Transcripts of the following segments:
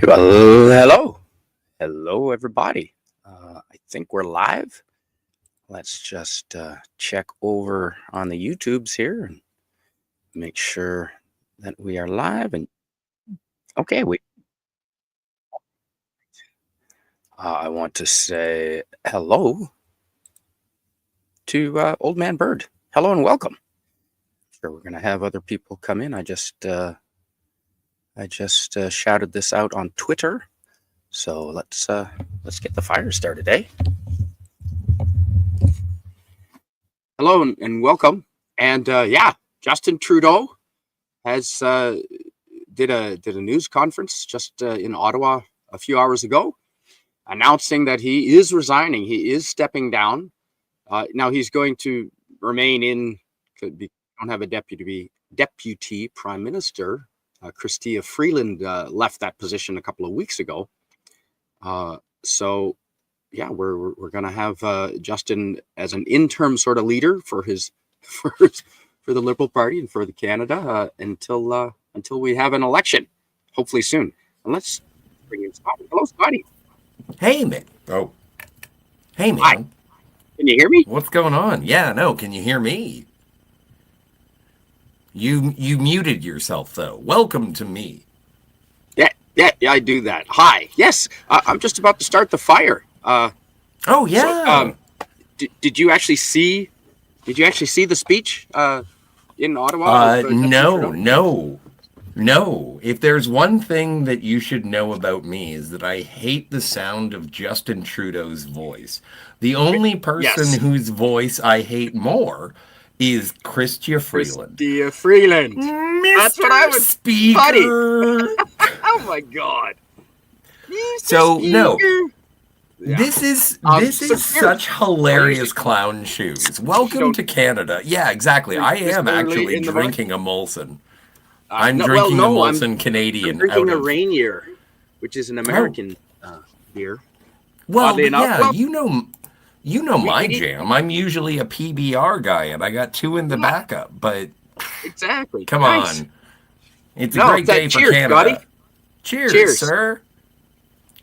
Well, hello, everybody. I think we're live. Let's just check over on the YouTubes here and make sure that we are live. And okay, I want to say hello to Old Man Bird. Hello and welcome. Sure, we're gonna have other people come in. I just shouted this out on Twitter. So let's get the fire started, eh? Hello and welcome. And Justin Trudeau has did a news conference just in Ottawa a few hours ago, announcing that he is resigning. He is stepping down. Now he's going to remain in. We don't have a deputy prime minister. Chrystia Freeland left that position a couple of weeks ago. So yeah, we're going to have Justin as an interim sort of leader for for the Liberal Party and for the Canada until we have an election, hopefully soon. And let's bring in Scotty. Hello, Scotty. Hey, man. Oh, hey, man. Hi. Can you hear me? What's going on? Yeah, no. Can you hear me? You muted yourself though. Welcome to me. Yeah, I do that. Hi. Yes, I'm just about to start the fire. Oh yeah. So, did you actually see? Did you actually see the speech in Ottawa? No. If there's one thing that you should know about me is that I hate the sound of Justin Trudeau's voice. The only person whose voice I hate more is Chrystia Freeland. Chrystia Freeland. That's what I was Speaker. Oh my God. Mr. So Speaker. no. Yeah. This is such hilarious clown shoes. Welcome to Canada. Yeah, exactly. I am actually drinking a Molson. I'm drinking a Molson Canadian. I'm drinking a Rainier, which is an American beer. Well, yeah, you know my jam. I'm usually a PBR guy, and I got two in the backup. But exactly, come on, it's a great day for Canada. Scotty. Cheers, sir.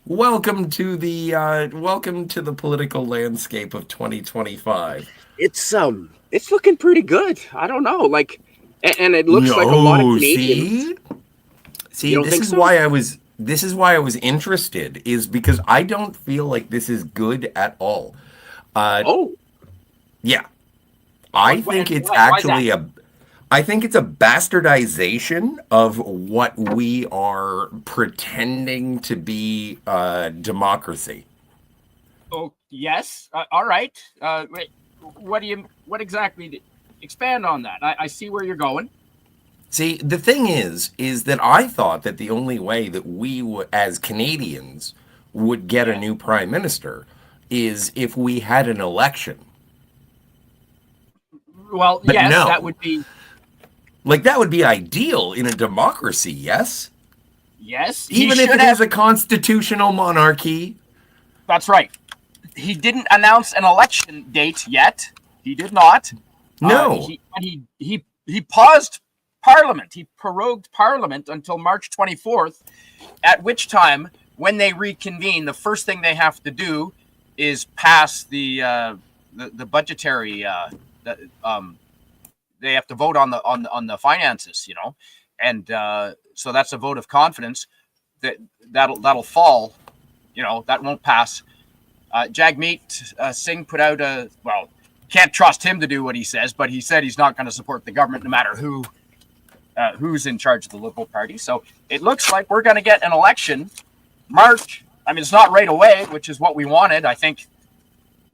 Welcome to the political landscape of 2025. It's looking pretty good. I don't know, and it looks like a lot of Canadians. See, this is why I was interested, is because I don't feel like this is good at all. Yeah. I think it's actually I think it's a bastardization of what we are pretending to be democracy. Oh, yes. All right. Wait, what exactly? Expand on that. I see where you're going. See, the thing is that I thought that the only way that we as Canadians would get a new prime minister is if we had an election. Well, but yes, no. That would be ideal in a democracy, yes? Yes. Even if it is a constitutional monarchy. That's right. He didn't announce an election date yet. He did not. No. He paused Parliament. He prorogued Parliament until March 24th, at which time, when they reconvene, the first thing they have to do is pass the budgetary. They have to vote on the finances, and so that's a vote of confidence that'll fall. That won't pass. Jagmeet Singh put out can't trust him to do what he says, but he said he's not going to support the government no matter who's in charge of the Liberal Party. So it looks like we're going to get an election March. I mean, it's not right away, which is what we wanted. I think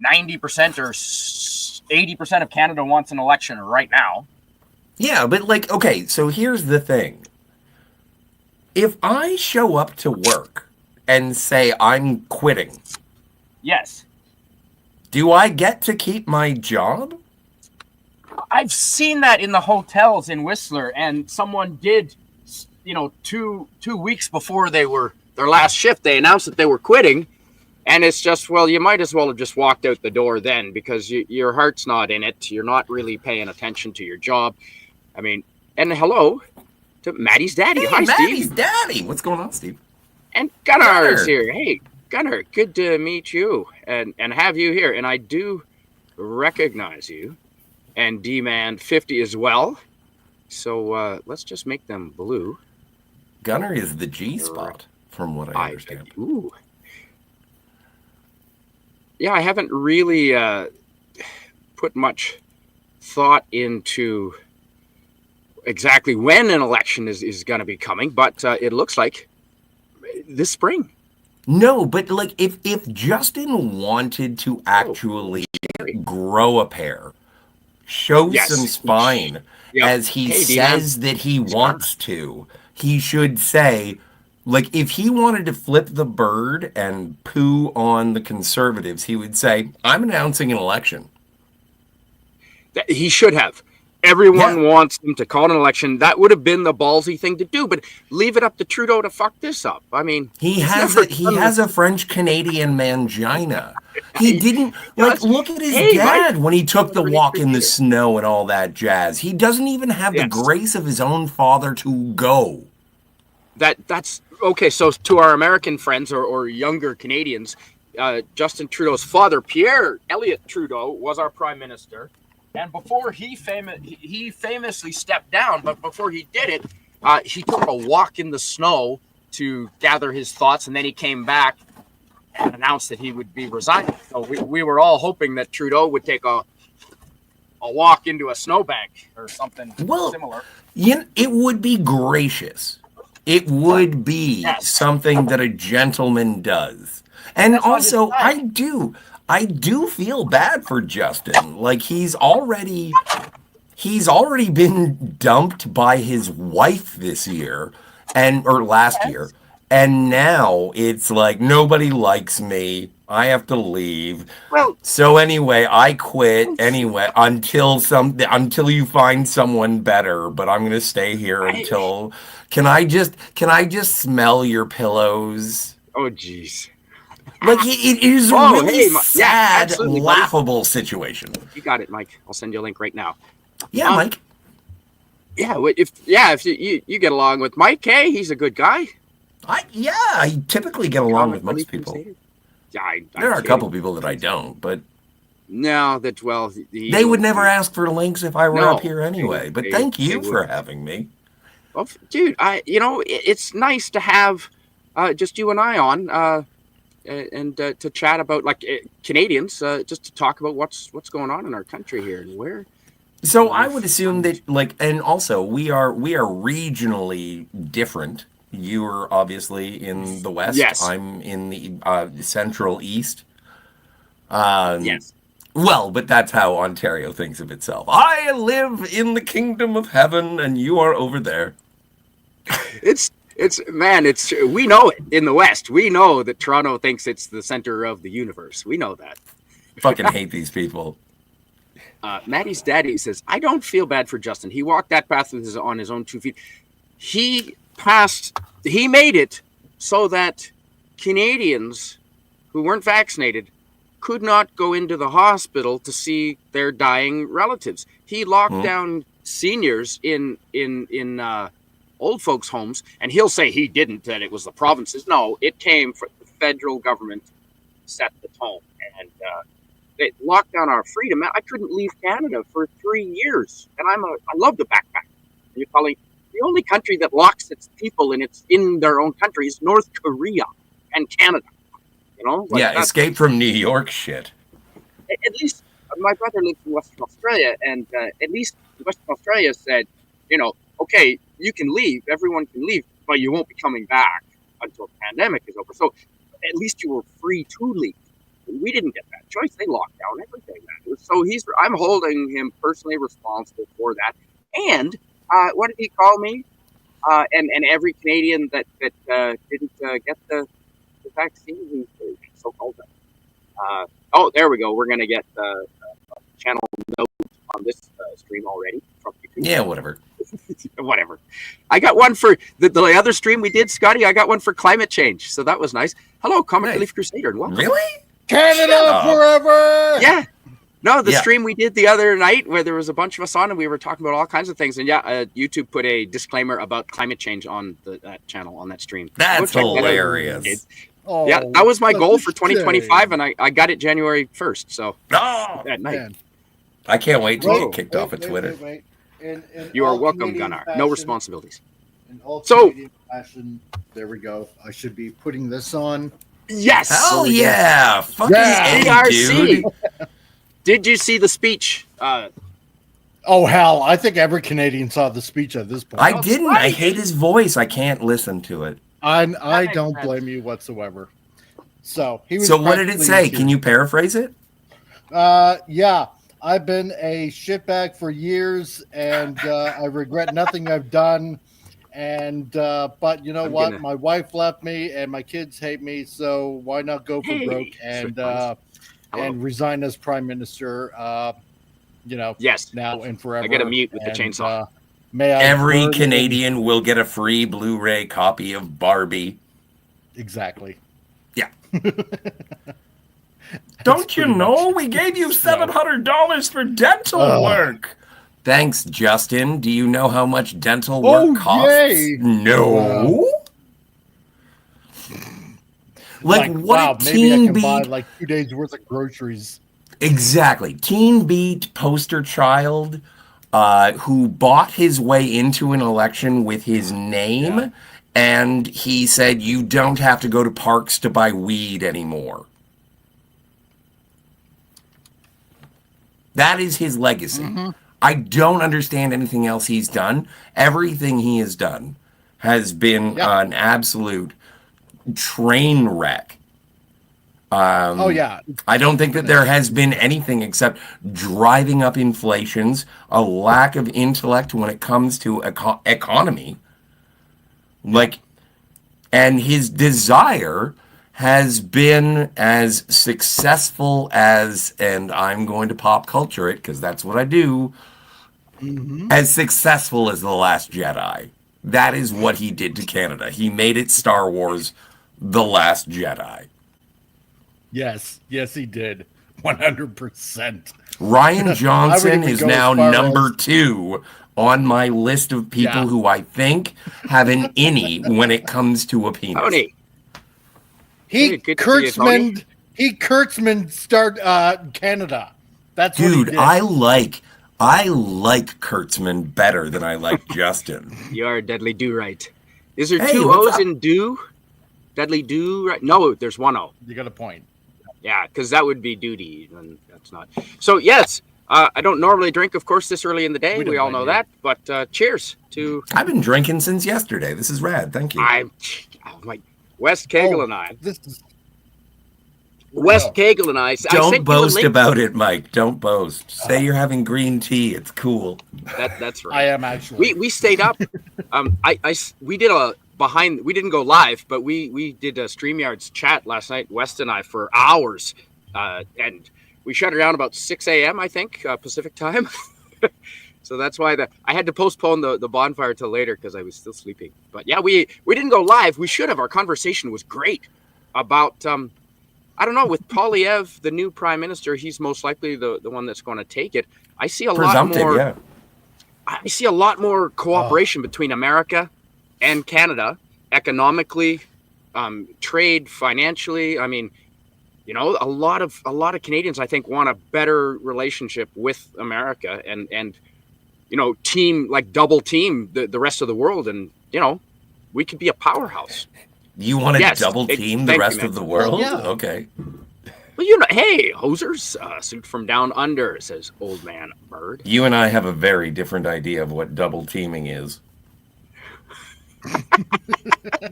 90% or 80% of Canada wants an election right now. Yeah, but okay, so here's the thing. If I show up to work and say I'm quitting. Yes. Do I get to keep my job? I've seen that in the hotels in Whistler, and someone did, 2 weeks before their last shift, they announced that they were quitting, and it's just, well, you might as well have just walked out the door then, because your heart's not in it. You're not really paying attention to your job. And hello to Maddie's daddy. Hey, hi, Maddie's Steve. Daddy. What's going on, Steve? And Gunnar is Gunnar. here. Hey, Gunnar, good to meet you and have you here. And I do recognize you and demand 50 as well. So let's just make them blue. Gunnar is the G spot, from what I understand. Ooh. Yeah, I haven't really put much thought into exactly when an election is going to be coming, but it looks like this spring. No, but like if Justin wanted to actually grow a pair, show some spine, as he says that he wants to, he should say, like, if he wanted to flip the bird and poo on the conservatives, he would say, I'm announcing an election. He should have. Everyone wants him to call an election. That would have been the ballsy thing to do, but leave it up to Trudeau to fuck this up. I mean, he has a French Canadian mangina. He didn't look at his dad when he took the walk in the snow and all that jazz. He doesn't even have the grace of his own father to go. That's okay. So to our American friends or younger Canadians, Justin Trudeau's father, Pierre Elliott Trudeau, was our prime minister. And before he famously stepped down, but before he did it, he took a walk in the snow to gather his thoughts, and then he came back and announced that he would be resigning. So we were all hoping that Trudeau would take a walk into a snowbank or something similar. It would be gracious. It would be something that a gentleman does. And also, I do feel bad for Justin. Like he's already been dumped by his wife this year or last year. And now it's like nobody likes me. I have to leave. Well, so anyway, I quit anyway until you find someone better, but I'm going to stay here until Can I just smell your pillows? Oh jeez. Like it is a really sad, laughable situation. You got it, Mike. I'll send you a link right now. Yeah, Mike. Yeah, if you get along with Mike, hey, he's a good guy. I typically get along with most people. Yeah, there are a couple people that I don't, but no, they would never ask for links if I were up here anyway. But thank you for having me. Well, dude, it's nice to have just you and I on. And to chat about Canadians, just to talk about what's going on in our country here and where. So I would assume that and also we are regionally different. You are obviously in the West. Yes. I'm in the Central East. Yes. Well, but that's how Ontario thinks of itself. I live in the kingdom of heaven, and you are over there. We know it in the West. We know that Toronto thinks it's the center of the universe. We know that. Fucking hate these people. Maddie's daddy says, I don't feel bad for Justin. He walked that path on his own 2 feet. He made it so that Canadians who weren't vaccinated could not go into the hospital to see their dying relatives. He locked down seniors in old folks' homes, and he'll say he didn't, that it was the provinces. No, it came from the federal government set the tone, and they locked down our freedom. I couldn't leave Canada for 3 years, and I love to backpack. You're calling the only country that locks its people in their own country is North Korea and Canada. Escape from New York shit. At least my brother lives in Western Australia, and at least Western Australia said, okay, you can leave, everyone can leave, but you won't be coming back until the pandemic is over. So at least you were free to leave. We didn't get that choice. They locked down everything. So I'm holding him personally responsible for that. And what did he call me? And every Canadian that didn't get the vaccine, he so-called that. There we go. We're going to get channel note on this stream already from YouTube. Yeah, whatever. Whatever. I got one for the other stream we did, Scotty. I got one for climate change, so that was nice. Hello, Comic Relief Crusader, and welcome. Really? Canada forever. Yeah. No, the stream we did the other night where there was a bunch of us on and we were talking about all kinds of things. And YouTube put a disclaimer about climate change on that channel, on that stream. That's hilarious. Oh, yeah, that was my goal for 2025, and I got it January 1st. So at night. Man. I can't wait to get kicked off of Twitter. Wait. In you are welcome, Canadian Gunnar. No responsibilities. In all Canadian fashion, there we go. I should be putting this on. Yes. Hell yeah. Fucking ARC. Did you see the speech? Oh, hell. I think every Canadian saw the speech at this point. I didn't. I hate his voice. I can't listen to it. I don't blame you whatsoever. So he was. So what did it say? Can you paraphrase it? Yeah. I've been a shitbag for years, and I regret nothing I've done. And but you know what? My wife left me, and my kids hate me. So why not go for broke and resign as prime minister? Yes, now and forever. I get a mute with the chainsaw. Every Canadian will get a free Blu-ray copy of Barbie. Exactly. Yeah. Don't you know we gave you $700 for dental work? Thanks, Justin. Do you know how much dental work costs? Yay. No. Like what? Maybe I can buy like 2 days worth of groceries. Exactly. Teen Beat poster child who bought his way into an election with his name, and he said, you don't have to go to parks to buy weed anymore. That is his legacy. Mm-hmm. I don't understand anything else he's done. Everything he has done has been an absolute train wreck. I don't think that there has been anything except driving up inflations, a lack of intellect when it comes to economy. And his desire has been as successful as, and I'm going to pop culture it because that's what I do, as successful as The Last Jedi. That is what he did to Canada. He made it Star Wars The Last Jedi. Yes, he did. 100%. Ryan Johnson is now number 2 on my list of people who I think have an innie when it comes to a penis. Tony. He Kurtzman start Canada. That's dude. What he did. I like Kurtzman better than I like Justin. You are deadly do right. Is there 2 O's in do? Deadly do right? No, there's 1 O. You got a point. Yeah, because that would be duty, and that's not. So yes, I don't normally drink, of course, this early in the day. We all know that. But cheers to. I've been drinking since yesterday. This is rad. Thank you. Wes Cagle and I. Wes Cagle and I. Don't boast about it, Mike. Don't boast. Say you're having green tea. It's cool. That's right. I am actually. We stayed up. We did a. We didn't go live, but we did a StreamYard's chat last night, West and I, for hours, and we shut it down about 6 a.m. I think Pacific time. So that's why I had to postpone the bonfire till later because I was still sleeping. But yeah, we didn't go live. We should have. Our conversation was great about I don't know, with Poilievre, the new prime minister. He's most likely the one that's going to take it. I see a lot more. Yeah. I see a lot more cooperation between America and Canada, economically, trade, financially. I mean, you know, a lot of Canadians, I think, want a better relationship with America and you know, double team the rest of the world, and you know, we could be a powerhouse. You want to double team the rest of the world? Yeah. Okay. Well, you know, hey, hosers, suit from down under, says old man Bird. You and I have a very different idea of what double teaming is.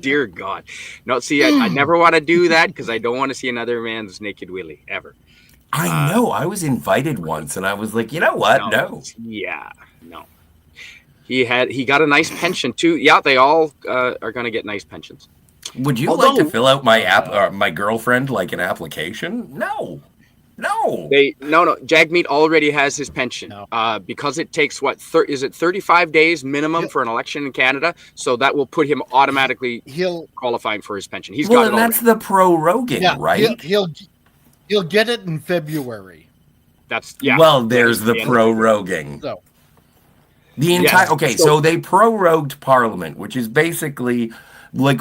Dear God. No, see, I never want to do that because I don't want to see another man's naked willy, ever. I know. I was invited once, and I was like, you know what? No. Yeah, no. He got a nice pension, too. Yeah, they all are going to get nice pensions. Would you like to fill out my girlfriend like an application? No. No. Jagmeet already has his pension because it takes 35 days minimum for an election in Canada, so that will put him automatically qualifying for his pension. He's got it already. That's the pro-Rogan, right? He'll get it in February. That's yeah. Well, there's the proroguing. So The entire so they prorogued Parliament, which is basically like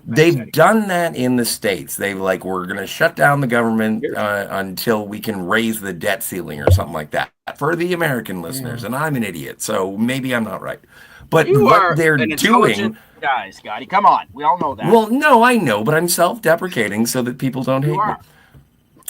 they've done that in the States. They've like, we're going to shut down the government until we can raise the debt ceiling or something like that for the American listeners. And I'm an idiot, so maybe I'm not right. But what they're doing, guy, Scotty, come on, we all know that. Well, no, I know, but I'm self-deprecating so that people don't hate me.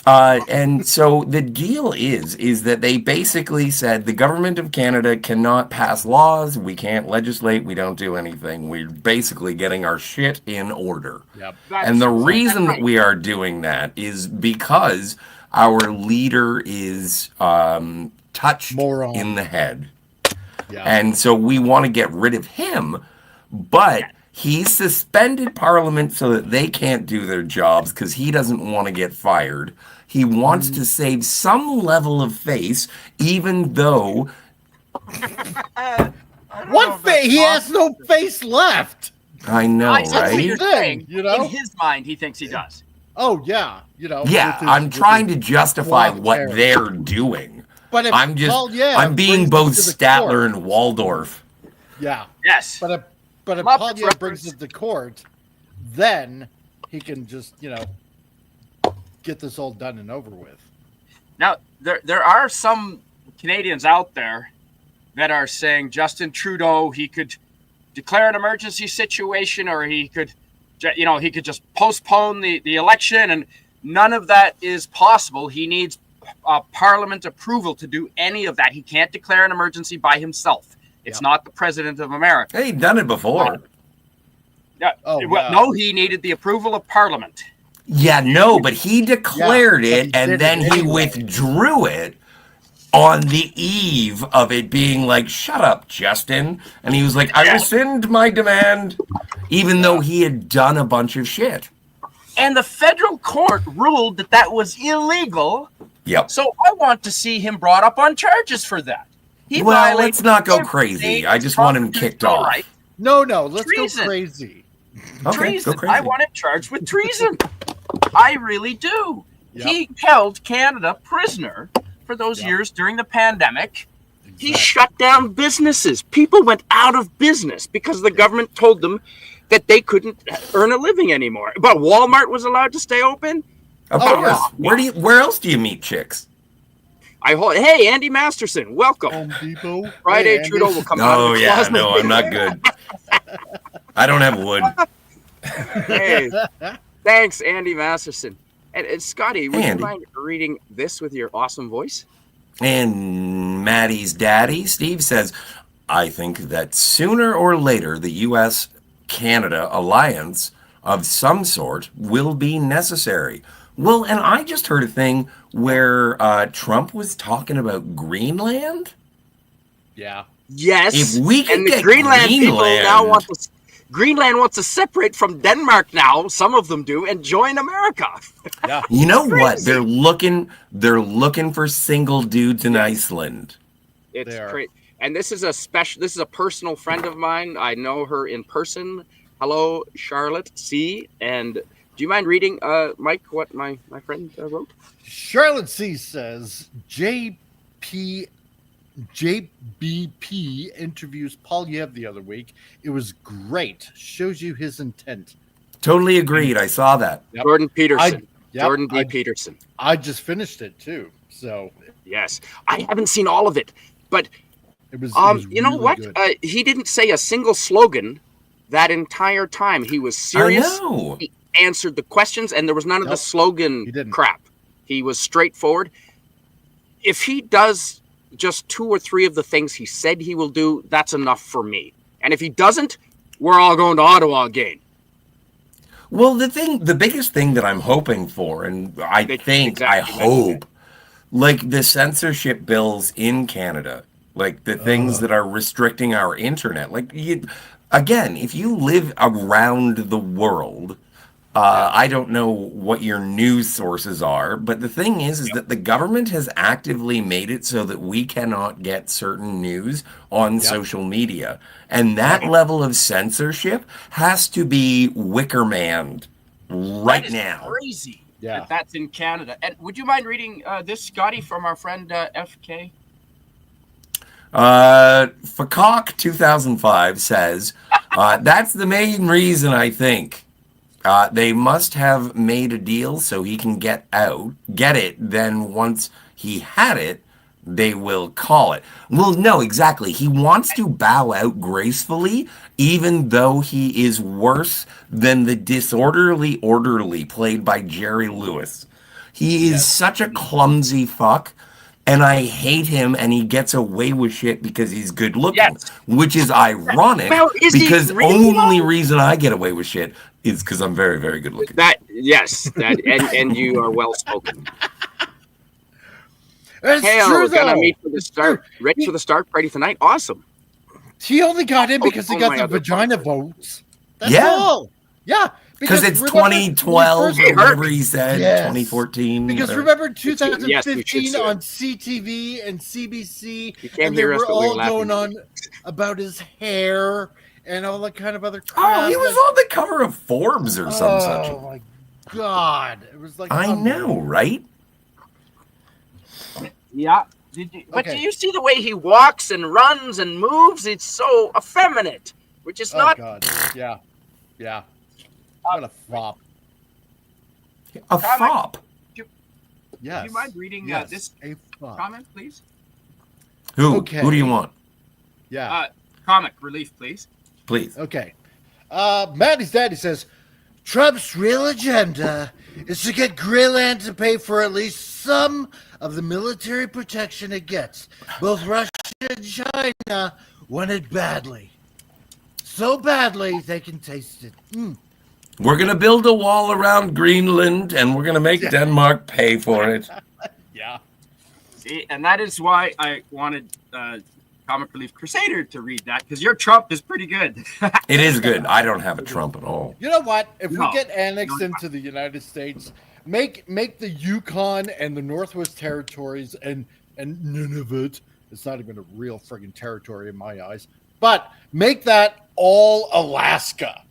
And so the deal is that they basically said the government of Canada cannot pass laws, we can't legislate, we don't do anything. We're basically getting our shit in order. Yep. And the reason that we are doing that is because our leader is touched in the head. Yeah. And so we want to get rid of him, but he suspended Parliament so that they can't do their jobs because he doesn't want to get fired. He wants to save some level of face, even though... What face? He has no face left. I know, right? You know? In his mind, he thinks he does. Oh, yeah. You know. Yeah, I'm trying to justify what they're doing. But if, I'm being both Statler and Waldorf. Yeah. Yes. But if Paul brings it to court, then he can just, get this all done and over with. Now, there are some Canadians out there that are saying Justin Trudeau, he could declare an emergency situation, or he could just postpone the election, and none of that is possible. He needs Parliament approval to do any of that. He can't declare an emergency by himself. It's not the president of America. Hey, he's done it before. No, he needed the approval of Parliament. Yeah, no, but he declared it, and then he withdrew it on the eve of it being like, shut up, Justin. And he was like, I rescind my demand, even though he had done a bunch of shit. And the federal court ruled that was illegal. Yep. So I want to see him brought up on charges for that. Let's not go crazy. I just want him kicked off. Right. No, let's go crazy. Okay, treason. go crazy. I want him charged with treason. I really do. Yep. He held Canada prisoner for those years during the pandemic. Exactly. He shut down businesses. People went out of business because the government told them that they couldn't earn a living anymore. But Walmart was allowed to stay open. Of course. Yeah. Where else do you meet chicks? Hey, Andy Masterson, welcome. Home Depot. Friday, Trudeau will come out. Oh yeah, no, I'm not good. I don't have wood. Hey, thanks, Andy Masterson. And Scotty, would you mind reading this with your awesome voice? And Maddie's daddy, Steve, says, I think that sooner or later the U.S.-Canada alliance of some sort will be necessary. Well, and I just heard a thing where Trump was talking about Greenland. Yeah. Yes. If we can get Greenland people now want to... Greenland wants to separate from Denmark now. Some of them do, and join America. Yeah. You know what? They're looking for single dudes in Iceland. It's crazy. And this is a personal friend of mine. I know her in person. Hello, Charlotte C. And do you mind reading, Mike, what my friend wrote? Charlotte C. says, JBP interviews Paul Yev the other week. It was great. Shows you his intent. Totally agreed. I saw that. Yep. Jordan Peterson. Jordan D. Peterson. I just finished it too. So yes, I haven't seen all of it, but it was you know what? He didn't say a single slogan that entire time. He was serious. He answered the questions, and there was none of the slogan crap. He was straightforward. If he does just 2 or 3 of the things he said he will do, that's enough for me. And if he doesn't, we're all going to Ottawa again. Well, the biggest thing that I'm hoping for, and I hope, like the censorship bills in Canada, like the things that are restricting our internet, like again, if you live around the world, I don't know what your news sources are, but the thing is that the government has actively made it so that we cannot get certain news on social media. And that level of censorship has to be Wickermanned right now. Crazy. Yeah. That's in Canada. And would you mind reading this, Scotty, from our friend FK? Fakok 2005 says, that's the main reason I think they must have made a deal so he can get it. Then once he had it, they will call it. Well, no, exactly. He wants to bow out gracefully, even though he is worse than the disorderly orderly played by Jerry Lewis. He is such a clumsy fuck. And I hate him, and he gets away with shit because he's good looking, which is ironic. Well, because only reason I get away with shit is because I'm very, very good looking. And you are well spoken. It's true, gonna meet for the start. Ready for the start party tonight. Awesome. He only got in because he got the vagina votes. That's all. Yeah. Because it's 2012 or whatever he said, 2014. Because remember 2015 on CTV and CBC, and they were all going on about his hair and all that kind of other crap. Oh, he was on the cover of Forbes or some such. Oh my God. It was like I know, right? Yeah. But do you see the way he walks and runs and moves? It's so effeminate, which is not. God. Yeah. Yeah. What a flop. A flop? Yes. Do you mind reading this comment, please? Who? Okay. Who do you want? Yeah. Comic relief, please. Please. Okay. Maddie's daddy says, Trump's real agenda is to get Greenland to pay for at least some of the military protection it gets. Both Russia and China want it badly. So badly they can taste it. We're going to build a wall around Greenland, and we're going to make Denmark pay for it. Yeah. See, and that is why I wanted Comic Relief Crusader to read that, because your Trump is pretty good. It is good. I don't have a Trump at all. You know what? If we get annexed into the United States, make the Yukon and the Northwest Territories and Nunavut, it's not even a real friggin' territory in my eyes, but make that all Alaska.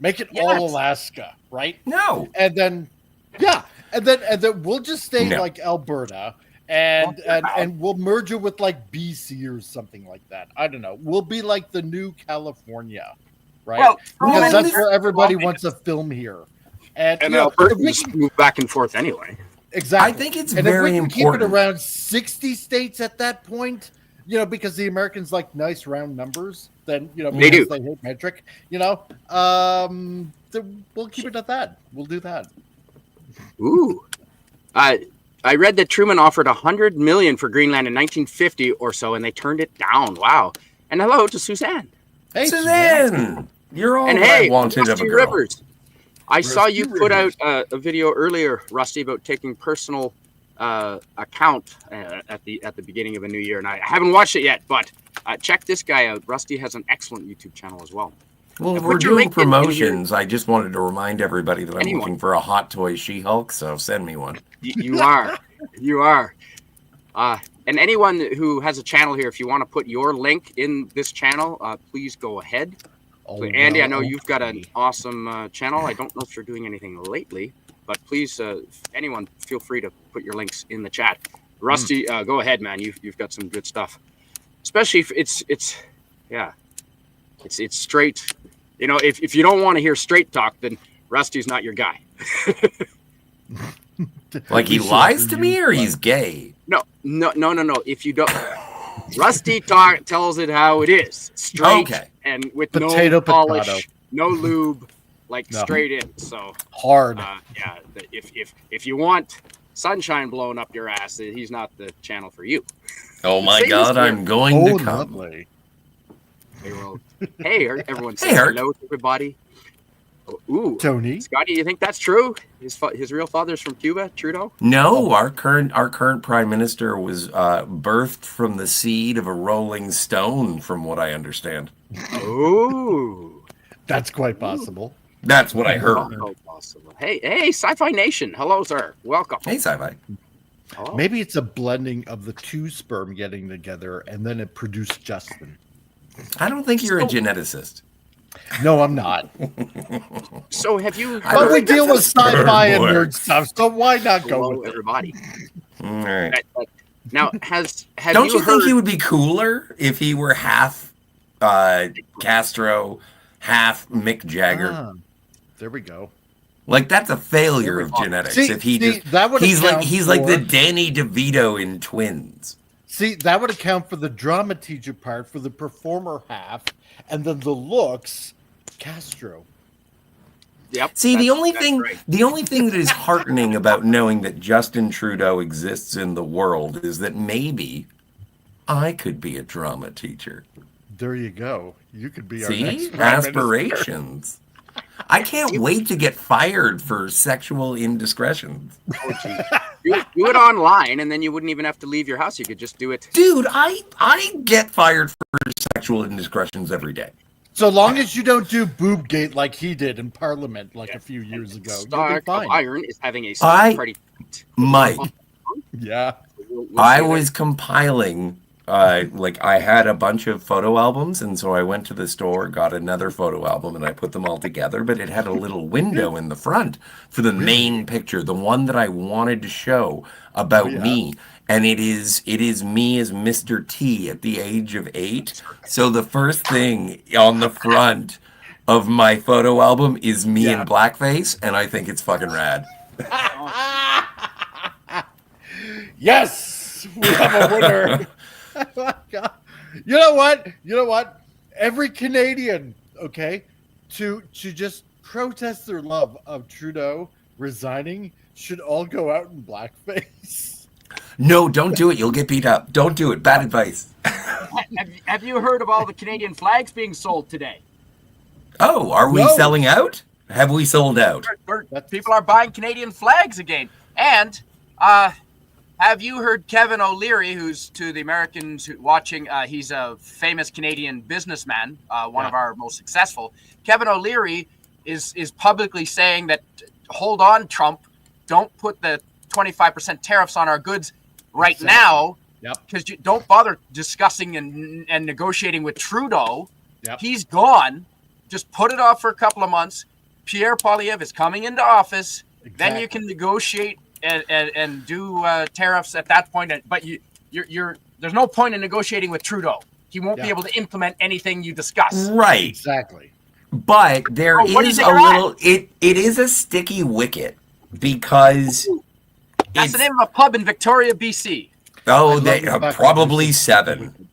Make it all Alaska, right? No. And then we'll just stay like Alberta, and we'll merge it with like BC or something like that. I don't know. We'll be like the new California, right? Well, because that's where everybody wants to film here. And Alberta just move back and forth anyway. Exactly. I think it's very important. Keep it around 60 states at that point. Because the Americans like nice round numbers, then they do. They hate metric. We'll keep it at that. We'll do that. Ooh, I read that Truman offered $100 million for Greenland in 1950 or so, and they turned it down. Wow! And hello to Suzanne. Hey, Suzanne, you're all I wanted of a girl. Rivers. I saw you put out a video earlier, Rusty, about taking personal account at the beginning of a new year, and I haven't watched it yet, but check this guy out. Rusty has an excellent YouTube channel as well. Well, if we're doing promotions, I just wanted to remind everybody that I'm looking for a hot toy She-Hulk, so send me one. You are. And anyone who has a channel here, if you want to put your link in this channel, please go ahead. So Andy, I know you've got an awesome channel. I don't know if you're doing anything lately, but please, anyone, feel free to put your links in the chat. Rusty, go ahead, man. You've got some good stuff, especially if it's straight. If you don't want to hear straight talk, then Rusty's not your guy. Like he lies to me, or he's gay? No. If you don't, Rusty tells it how it is, straight and with no polish, no lube. Straight in, so hard. If you want sunshine blowing up your ass, he's not the channel for you. Oh my God, I'm going to come. Lovely. Hey, everyone, say hello to everybody. Ooh, Tony, Scotty, you think that's true? His real father's from Cuba, Trudeau? No, our current prime minister was birthed from the seed of a rolling stone, from what I understand. Ooh, that's quite possible. That's what I heard. Oh, possible. Hey, Sci-Fi Nation. Hello, sir. Welcome. Hey, Sci-Fi. Hello. Maybe it's a blending of the two sperm getting together, and then it produced Justin. I don't think you're a geneticist. No, I'm not. So have you But we heard? deal with sci-fi and nerd works. stuff, so why not go Hello, with it? everybody. All right. Now, have Don't you you think heard? he would be cooler if he were half Castro, half Mick Jagger? Ah, there we go. Like that's a failure of Everybody. genetics. See, if he see, just that would he's like account he's like the for- Danny DeVito in Twins. See, that would account for the drama teacher part, for the performer half, and then the looks, Castro. Yep. See, the only that's thing right. the only thing that is heartening about knowing that Justin Trudeau exists in the world is that maybe I could be a drama teacher. There you go. You could be our See? next prime minister. Aspirations. I can't wait to get fired for sexual indiscretions. Oh, gee. Do it online, and then you wouldn't even have to leave your house. You could just do it. Dude, I get fired for sexual indiscretions every day. So long as you don't do boobgate like he did in Parliament like a few years ago, you'll be Stock of fine. Iron is having a I- party. Mike, Yeah. We'll I say that. was compiling, like I had a bunch of photo albums, and so I went to the store, got another photo album, and I put them all together, but it had a little window in the front for the main picture, the one that I wanted to show about me. And it is me as Mr. T at the age of 8. So the first thing on the front of my photo album is me in blackface, and I think it's fucking rad. Yes, we have a winner. Oh my God. You know what? Every Canadian, okay, to just protest their love of Trudeau resigning, should all go out in blackface. No, don't do it. You'll get beat up. Don't do it. Bad advice. Have you heard of all the Canadian flags being sold today? Oh, are we No. selling out? Have we sold out? People are buying Canadian flags again. And have you heard Kevin O'Leary, who's to the Americans watching, he's a famous Canadian businessman, one of our most successful. Kevin O'Leary is publicly saying that, hold on, Trump, don't put the 25% tariffs on our goods right now, because you don't bother discussing and negotiating with Trudeau. He's gone. Just put it off for a couple of months. Pierre Poilievre is coming into office. Then you can negotiate and do tariffs at that point. But you're there's no point in negotiating with Trudeau. He won't be able to implement anything you discuss. Right. Exactly. But there what do you is think a of that? little it is a sticky wicket because That's the name of a pub in Victoria, BC. oh they the fact probably that 7.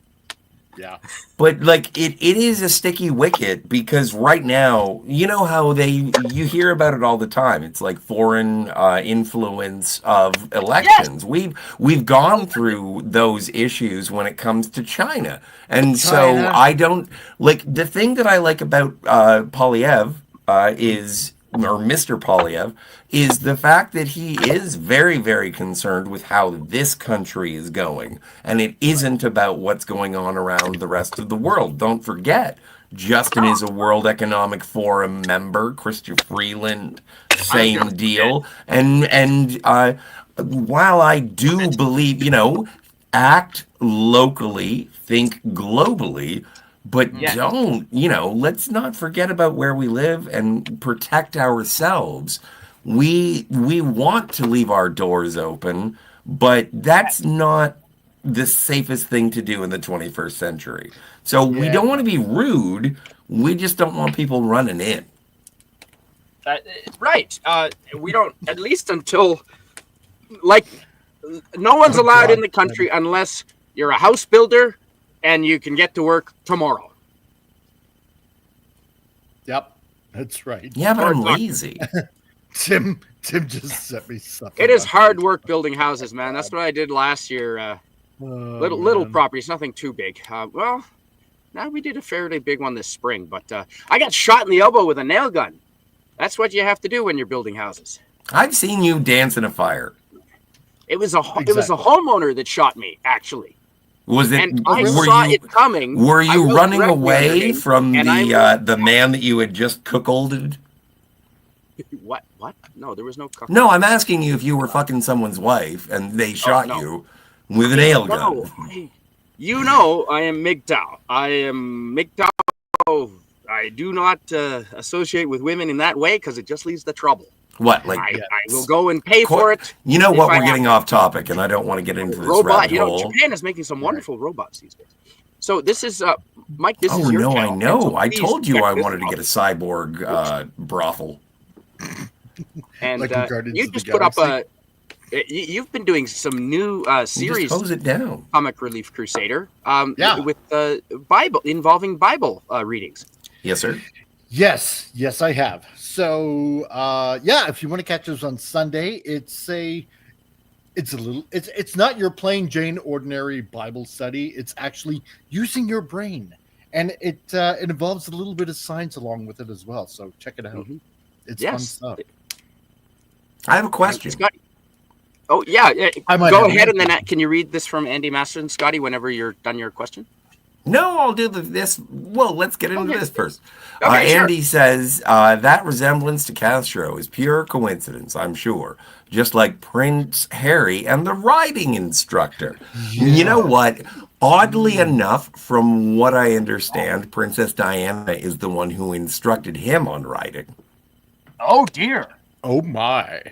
Yeah. But like it is a sticky wicket because right now, you know how you hear about it all the time. It's like foreign influence of elections. We've gone through those issues when it comes to China. And so I don't like the thing that I like about Poilievre is or Mr. Poilievre is the fact that he is very, very concerned with how this country is going. And it isn't about what's going on around the rest of the world. Don't forget, Justin is a World Economic Forum member. Chrystia Freeland, same deal. And while I do believe, act locally, think globally, but don't, let's not forget about where we live and protect ourselves. We want to leave our doors open, but that's not the safest thing to do in the 21st century. So we don't want to be rude. We just don't want people running in. Right. We don't, at least until, like, no one's allowed in the country unless you're a house builder and you can get to work tomorrow. Yep. That's right. Yeah, but I'm lazy. Tim just sent me something. It is hard work building houses, man. That's what I did last year. Little properties, nothing too big. Well, now we did a fairly big one this spring, but I got shot in the elbow with a nail gun. That's what you have to do when you're building houses. I've seen you dance in a fire. It was a homeowner that shot me, actually. Was it? And I saw it coming. Were I you was running red away wearing, from and the man that you had just cuckolded? What? No, there was no cuckold. No, I'm asking you if you were fucking someone's wife and they shot you with a nail gun. I am MGTOW. I I do not associate with women in that way because it just leads to trouble. What, like I will go and pay for it. You know what? We're getting off topic, and I don't want to get into this rabbit hole. Japan is making some wonderful robots these days. So this is Mike. This is your no, channel. I know. So I told you I wanted out. to get a cyborg brothel. And Like you just put up a. You've been doing some new series. Just close it down. Comic Relief Crusader. Yeah. With Bible involving Bible readings. Yes, sir. Yes, I have. So if you want to catch us on Sunday, it's not your plain Jane ordinary Bible study. It's actually using your brain, and it involves a little bit of science along with it as well. So check it out. Mm-hmm. It's fun stuff. I have a question. Scotty. Oh yeah, Go ahead, and then can you read this from Andy Masterson, Scotty, whenever you're done your question? No, I'll do this. Well, let's get into this first. Okay, sure. Andy says that resemblance to Castro is pure coincidence, I'm sure. Just like Prince Harry and the riding instructor. Yeah. You know what? Oddly enough, from what I understand, Princess Diana is the one who instructed him on riding. Oh, dear. Oh, my.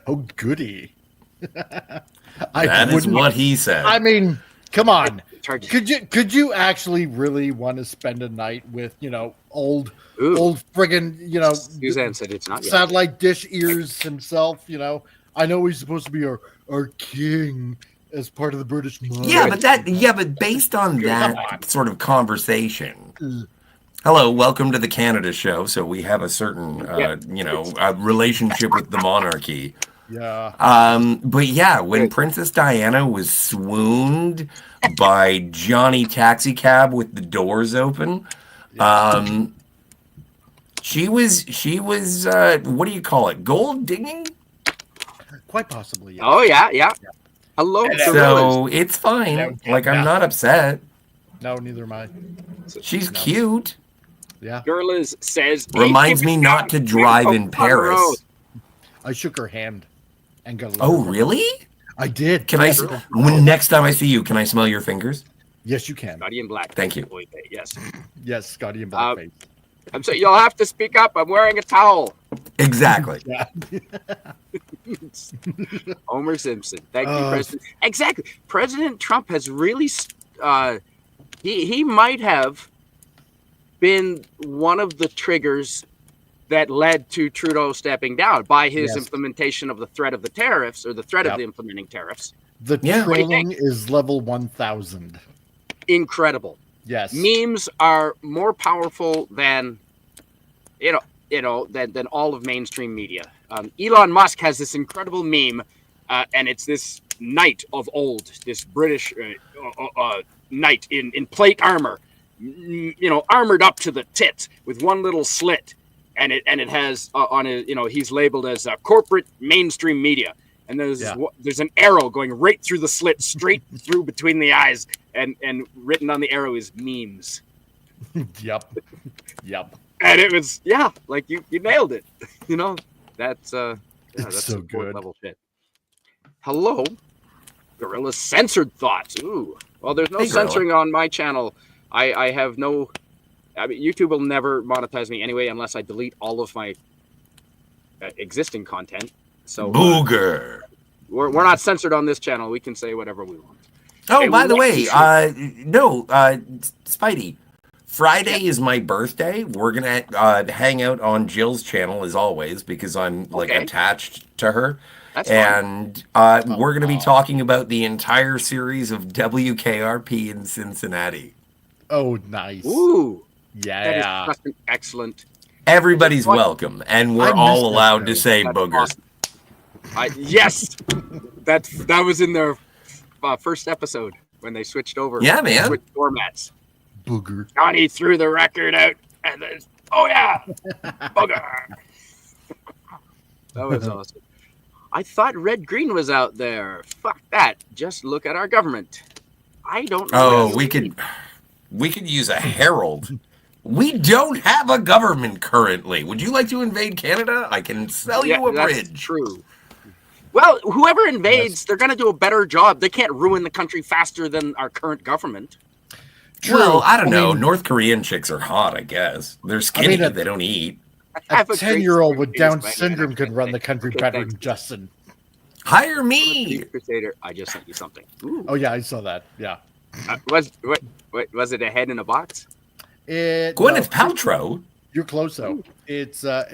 Oh, goody. That is what he said. I mean, come on. Could you actually really want to spend a night with, old friggin', Suzanne said it's not yet. Satellite dish ears himself, I know he's supposed to be our king as part of the British monarchy. But based on that sort of conversation. Hello, welcome to the Canada show. So we have a certain, relationship with the monarchy. Yeah. But yeah, when Princess Diana was swooned by Johnny Taxicab with the doors open, she was what do you call it? Gold digging? Quite possibly. Yeah. Oh yeah. Hello. So it's fine. I'm not upset. No, neither am I. She's cute. Yeah. Gorillas says reminds me not to drive in Paris. I shook her hand and got. Oh, really? I did. Can I? Next time I see you, can I smell your fingers? Yes, you can. Scotty in black. Thank you. Yes. Yes, Scotty in blackface. I'm saying you'll have to speak up. I'm wearing a towel. Exactly. Yeah. Homer Simpson. Thank you, President. Exactly. President Trump has really. He might have been one of the triggers that led to Trudeau stepping down by his implementation of the threat of the tariffs or the threat of the implementing tariffs. The trolling is level 1,000. Incredible. Yes. Memes are more powerful than, than all of mainstream media. Elon Musk has this incredible meme, and it's this knight of old, this British knight in plate armor, armored up to the tits with one little slit, and it has on it, he's labeled as corporate mainstream media, and there's an arrow going right through the slit, straight through between the eyes, and written on the arrow is memes. Yep. And it was you nailed it. That's so good level shit. Hello, Gorilla censored thoughts. Ooh. Well, there's no censoring on my channel. I have no. I mean, YouTube will never monetize me anyway unless I delete all of my existing content. So booger. We're not censored on this channel. We can say whatever we want. Oh, by the way, Spidey. Friday is my birthday. We're gonna hang out on Jill's channel as always because I'm attached to her. That's and we're going to be talking about the entire series of WKRP in Cincinnati. Oh, nice. Ooh. Yeah. That is just excellent. Everybody's welcome, and we're all allowed to say booger. Awesome. Yes. That was in their first episode when they switched over. Yeah, man. Switched formats. Booger. Johnny threw the record out, and then, booger. That was awesome. I thought Red Green was out there. Fuck that. Just look at our government. I don't know. Oh, we could use a herald. We don't have a government currently. Would you like to invade Canada? I can sell you a bridge. That's true. Well, whoever invades, they're going to do a better job. They can't ruin the country faster than our current government. Well, I don't know. mean, North Korean chicks are hot, I guess. They're skinny. They don't eat. A Have a great 10-year-old with Down Spider-Man, syndrome I could can't run say. the country Okay, better thanks. than Justin. Hire me. Crusader, I just sent you something. Ooh. Oh yeah, I saw that. Yeah. Was it a head in a box? Gwyneth Paltrow. You're close though. It's Hello.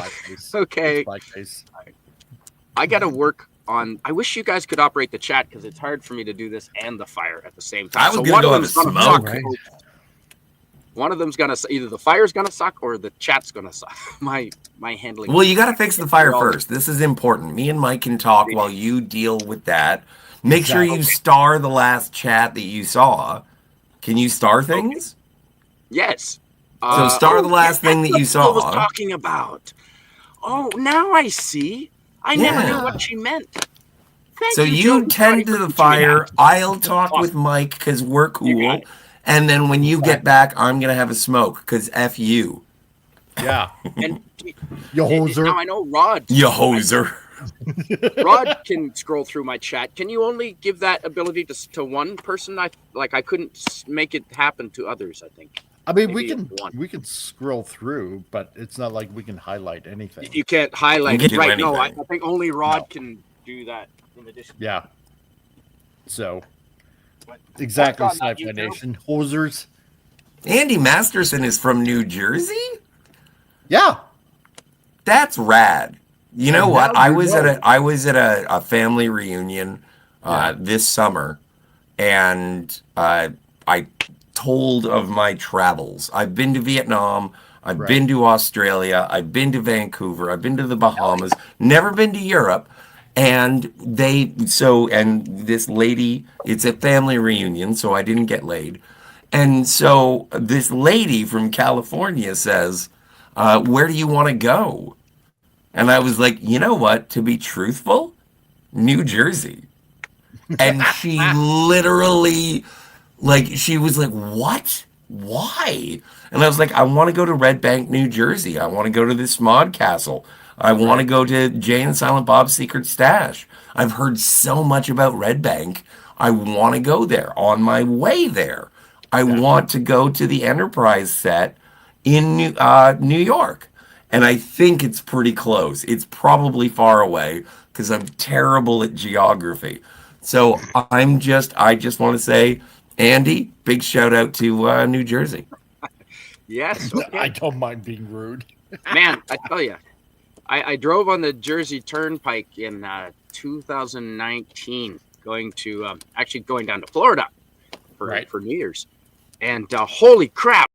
blackface. Okay. It's blackface. I got to work on. I wish you guys could operate the chat because it's hard for me to do this and the fire at the same time. I was gonna go have a smoke. One of them's gonna either the fire's gonna suck or the chat's gonna suck. My handling. Well, you got to fix the fire first. This is important. Me and Mike can talk while you deal with that. Make sure you star the last chat that you saw. Can you star things? Yes. So star the last thing that you saw. I was talking about. Oh, now I see. I never knew what she meant. Thank so you you tend to the fire. I'll talk with Mike because we're cool. And then when you get back, I'm going to have a smoke because F you. Yeah. And you hoser. Now I know Rod. You hoser. Rod can scroll through my chat. Can you only give that ability to one person? I couldn't make it happen to others, I think. I mean, Maybe we can scroll through, but it's not like we can highlight anything. You can't highlight You it, can do right? No, I anything. think only Rod can do that. In addition, Yeah. So, exactly, That's on Sci-Fi YouTube. Nation hosers. Andy Masterson is from New Jersey? Yeah. That's rad. You know And what? now I you was know. at a family reunion this summer, and I told of my travels. I've been to Vietnam. I've been to Australia. I've been to Vancouver. I've been to the Bahamas. Never been to Europe. And this lady, it's a family reunion, so I didn't get laid. And so this lady from California says, where do you want to go? And I was like, you know what? To be truthful, New Jersey. And she literally, she was like, what? Why? And I was like, I want to go to Red Bank, New Jersey. I want to go to the Smod Castle. I want to go to Jay and Silent Bob's Secret Stash. I've heard so much about Red Bank. I want to go there. On my way there, I want to go to the Enterprise set in New York. And I think it's pretty close. It's probably far away because I'm terrible at geography. So I just want to say, Andy, big shout out to New Jersey. yes. Okay. I don't mind being rude. Man, I tell you, I drove on the Jersey Turnpike in 2019, going down to Florida for New Year's, and holy crap,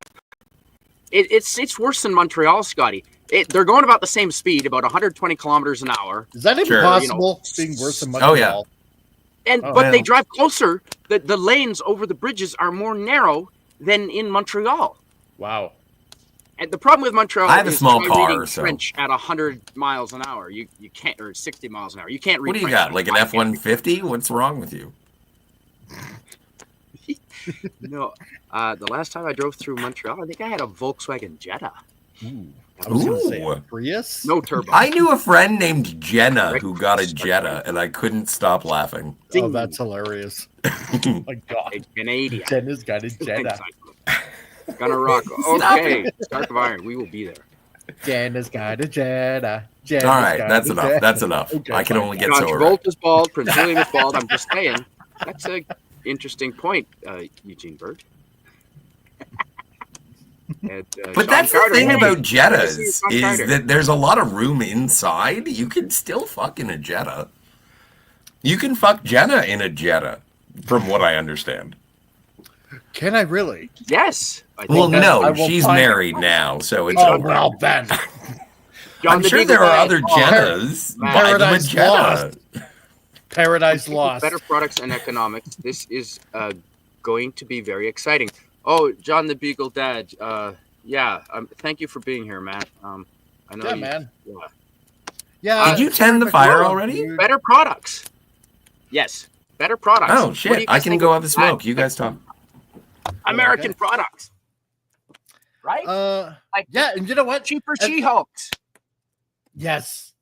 it's worse than Montreal, Scotty. They're going about the same speed, about 120 kilometers an hour. Is that even possible? Being worse than Montreal? Oh yeah. But they drive closer. The lanes over the bridges are more narrow than in Montreal. Wow. And the problem with Montreal I have a is small try car, reading so French at 100 miles an hour. You can't, or 60 miles an hour. You can't read. what do you French got? Like an F-150? What's wrong with you? No, the last time I drove through Montreal, I think I had a Volkswagen Jetta. Ooh. I was going to say Ooh. a Prius. No turbo. I knew a friend named Jenna who got a Jetta, and I couldn't stop laughing. Oh, that's hilarious. Oh my God. A Canadian. Jenna's got a Jetta. Gonna rock. Okay, Start of Iron. We will be there. Jenna's got a Jetta. Jenna's All right, got that's a enough. Jetta. That's enough. Okay, I can fine. only get John so Travolta's bald. Prince William is bald. I'm just saying. That's a interesting point, Eugene Bird. And, But Sean that's Carter, the thing hey, about good to see Jettas you, Sean is Carter. that there's a lot of room inside. You can still fuck in a Jetta. You can fuck Jenna in a Jetta, from what I understand. Can I really? Yes. I think Well, that's- no, I will she's find- married now, so it's Oh, over. well, then. John I'm the sure Beagle there are Dad. other Jennas. man. Buy them a Paradise Jetta. Lost. Paradise Lost. Better products and economics. This is going to be very exciting. Oh, John the Beagle Dad. Thank you for being here, Matt. I know Yeah, you, man. yeah. Yeah. Did you tend the fire already? Better products. Yes, better products. Oh What do shit! you I guys can think go of have a smoke. that? You guys talk. American Okay. products, right? Like Yeah, and you know what? cheaper and- She-Hulks. Yes.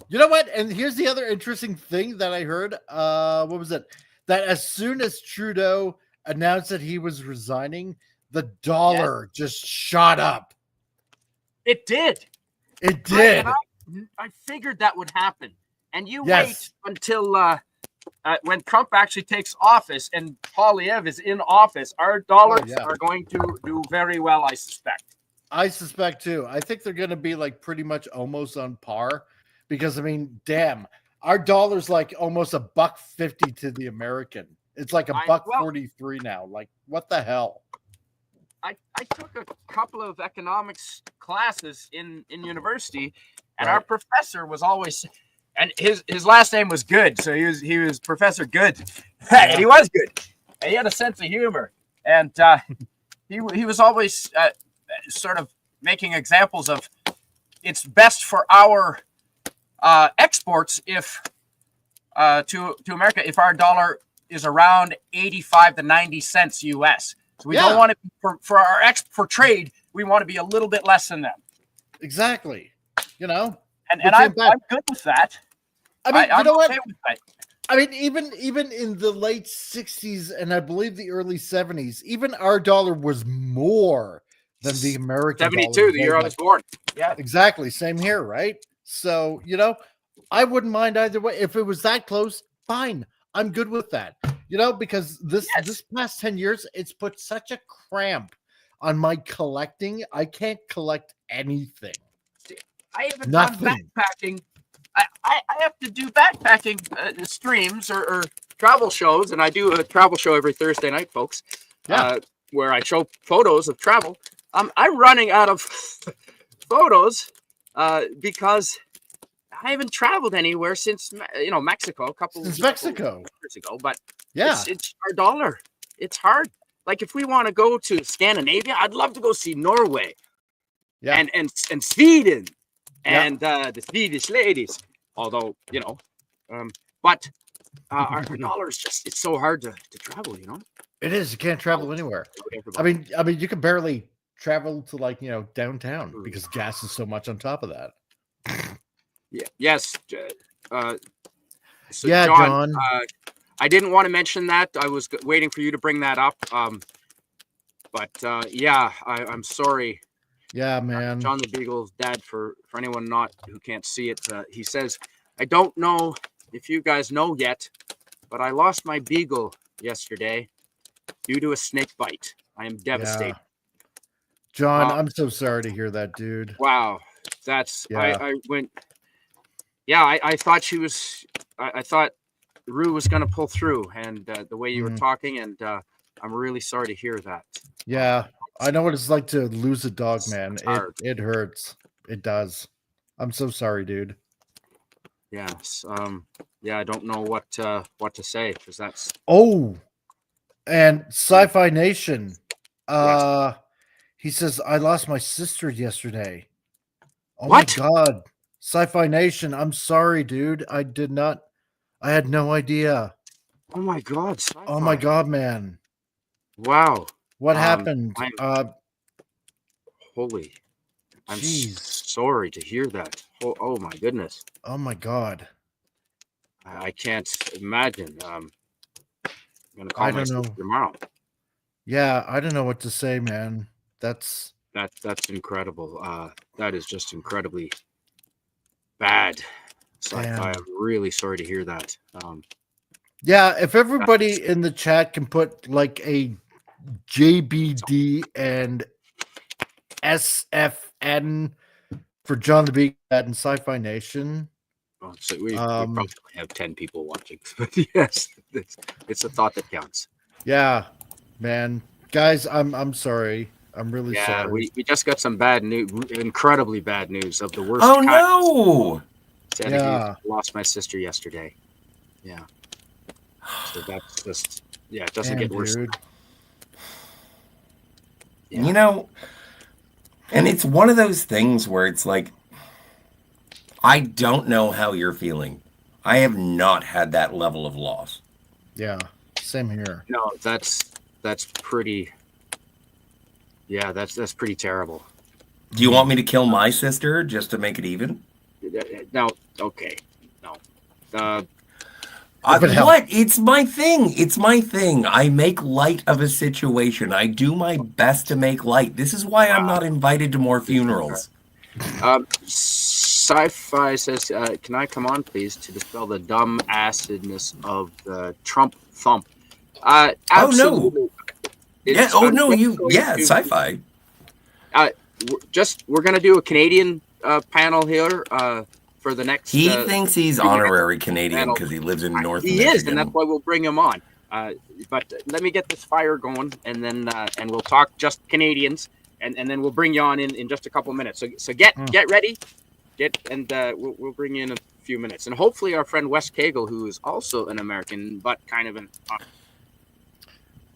You know what? And here's the other interesting thing that I heard. What was it? That as soon as Trudeau announced that he was resigning, the dollar just shot up. It did. It did. I figured that would happen. And you Yes. wait until when Trump actually takes office and Polyev is in office, our dollars are going to do very well, I suspect. I suspect too. I think they're going to be like pretty much almost on par because, I mean, damn, our dollar's like almost $1.50 to the American. It's like $1.43 now. Like, what the hell? I took a couple of economics classes in university, and our professor was always, and his last name was Good, so he was Professor Good, and he was good. And he had a sense of humor, and he was always sort of making examples of it's best for our exports if to America if our dollar is around 85 to 90 cents US. So we don't want to for our for trade. We want to be a little bit less than them. Exactly. You know, and I'm good with that. I mean, you know what? Okay with that. I mean, even in the late 60s and I believe the early 70s, even our dollar was more than the American 72, dollar. the year I was born. Yeah, exactly. Same here, right? So, you know, I wouldn't mind either way. If it was that close, fine. I'm good with that. You know, because this past 10 years, it's put such a cramp on my collecting. I can't collect anything. I haven't done backpacking. I have to do backpacking streams or travel shows, and I do a travel show every Thursday night, folks, where I show photos of travel. I'm running out of photos because I haven't traveled anywhere since Mexico a couple years ago, but it's our dollar. It's hard. Like if we want to go to Scandinavia, I'd love to go see Norway, and Sweden, and the Swedish ladies. Although but our dollar is just—it's so hard to travel. It is. You can't travel anywhere. I mean, you can barely travel to downtown because gas is so much on top of that. Yes. So John. I didn't want to mention that. I was waiting for you to bring that up. But I'm sorry. Yeah, man. John the Beagle's dad, for anyone who can't see it, he says, I don't know if you guys know yet, but I lost my beagle yesterday due to a snake bite. I am devastated. John, I'm so sorry to hear that, dude. Wow. That's, I went, I thought she was, I thought Rue was going to pull through, and the way you were talking, and I'm really sorry to hear that. Yeah. I know what it's like to lose a dog, man. It hurts. It does. I'm so sorry, dude. Yes. I don't know what to say because that's. Oh, and Sci-Fi Nation. He says I lost my sister yesterday. Oh my God, Sci-Fi Nation. I'm sorry, dude. I had no idea. Oh my God. Sci-Fi. Oh my God, man. Wow. What happened? Holy. I'm sorry to hear that. Oh my goodness. Oh my God. I can't imagine. I'm gonna call my sister tomorrow. Yeah, I don't know what to say, man. That's incredible. That is just incredibly bad. Sci-Fi. I'm really sorry to hear that. Yeah, if everybody in the chat can put like a JBD and SFN for John the Beagle and Sci-Fi Nation. Oh, so we probably have 10 people watching, but yes, it's a thought that counts. Yeah, man, guys, I'm sorry. I'm really sorry. We just got some bad news, incredibly bad news of the worst. Oh no! I lost my sister yesterday. Yeah. So that's just it doesn't get worse. Dude. Yeah. And it's one of those things where it's like, I don't know how you're feeling. I have not had that level of loss. Yeah, same here. No, that's pretty. Yeah, that's pretty terrible. Do you want me to kill my sister just to make it even? No, okay, no. What? It's my thing. It's my thing. I make light of a situation. I do my best to make light. This is why I'm not invited to more funerals. Sci-fi says, "Can I come on, please, to dispel the dumb acidness of the Trump thump?" Absolutely. Yeah. Oh no. Sci-fi. We're gonna do a Canadian panel here for the next. He thinks he's honorary Canadian because he lives in North Michigan. He is, and that's why we'll bring him on. But let me get this fire going, and then and we'll talk just Canadians, and then we'll bring you on in just a couple of minutes. So get ready, we'll bring you in a few minutes, and hopefully our friend Wes Cagle, who is also an American but kind of an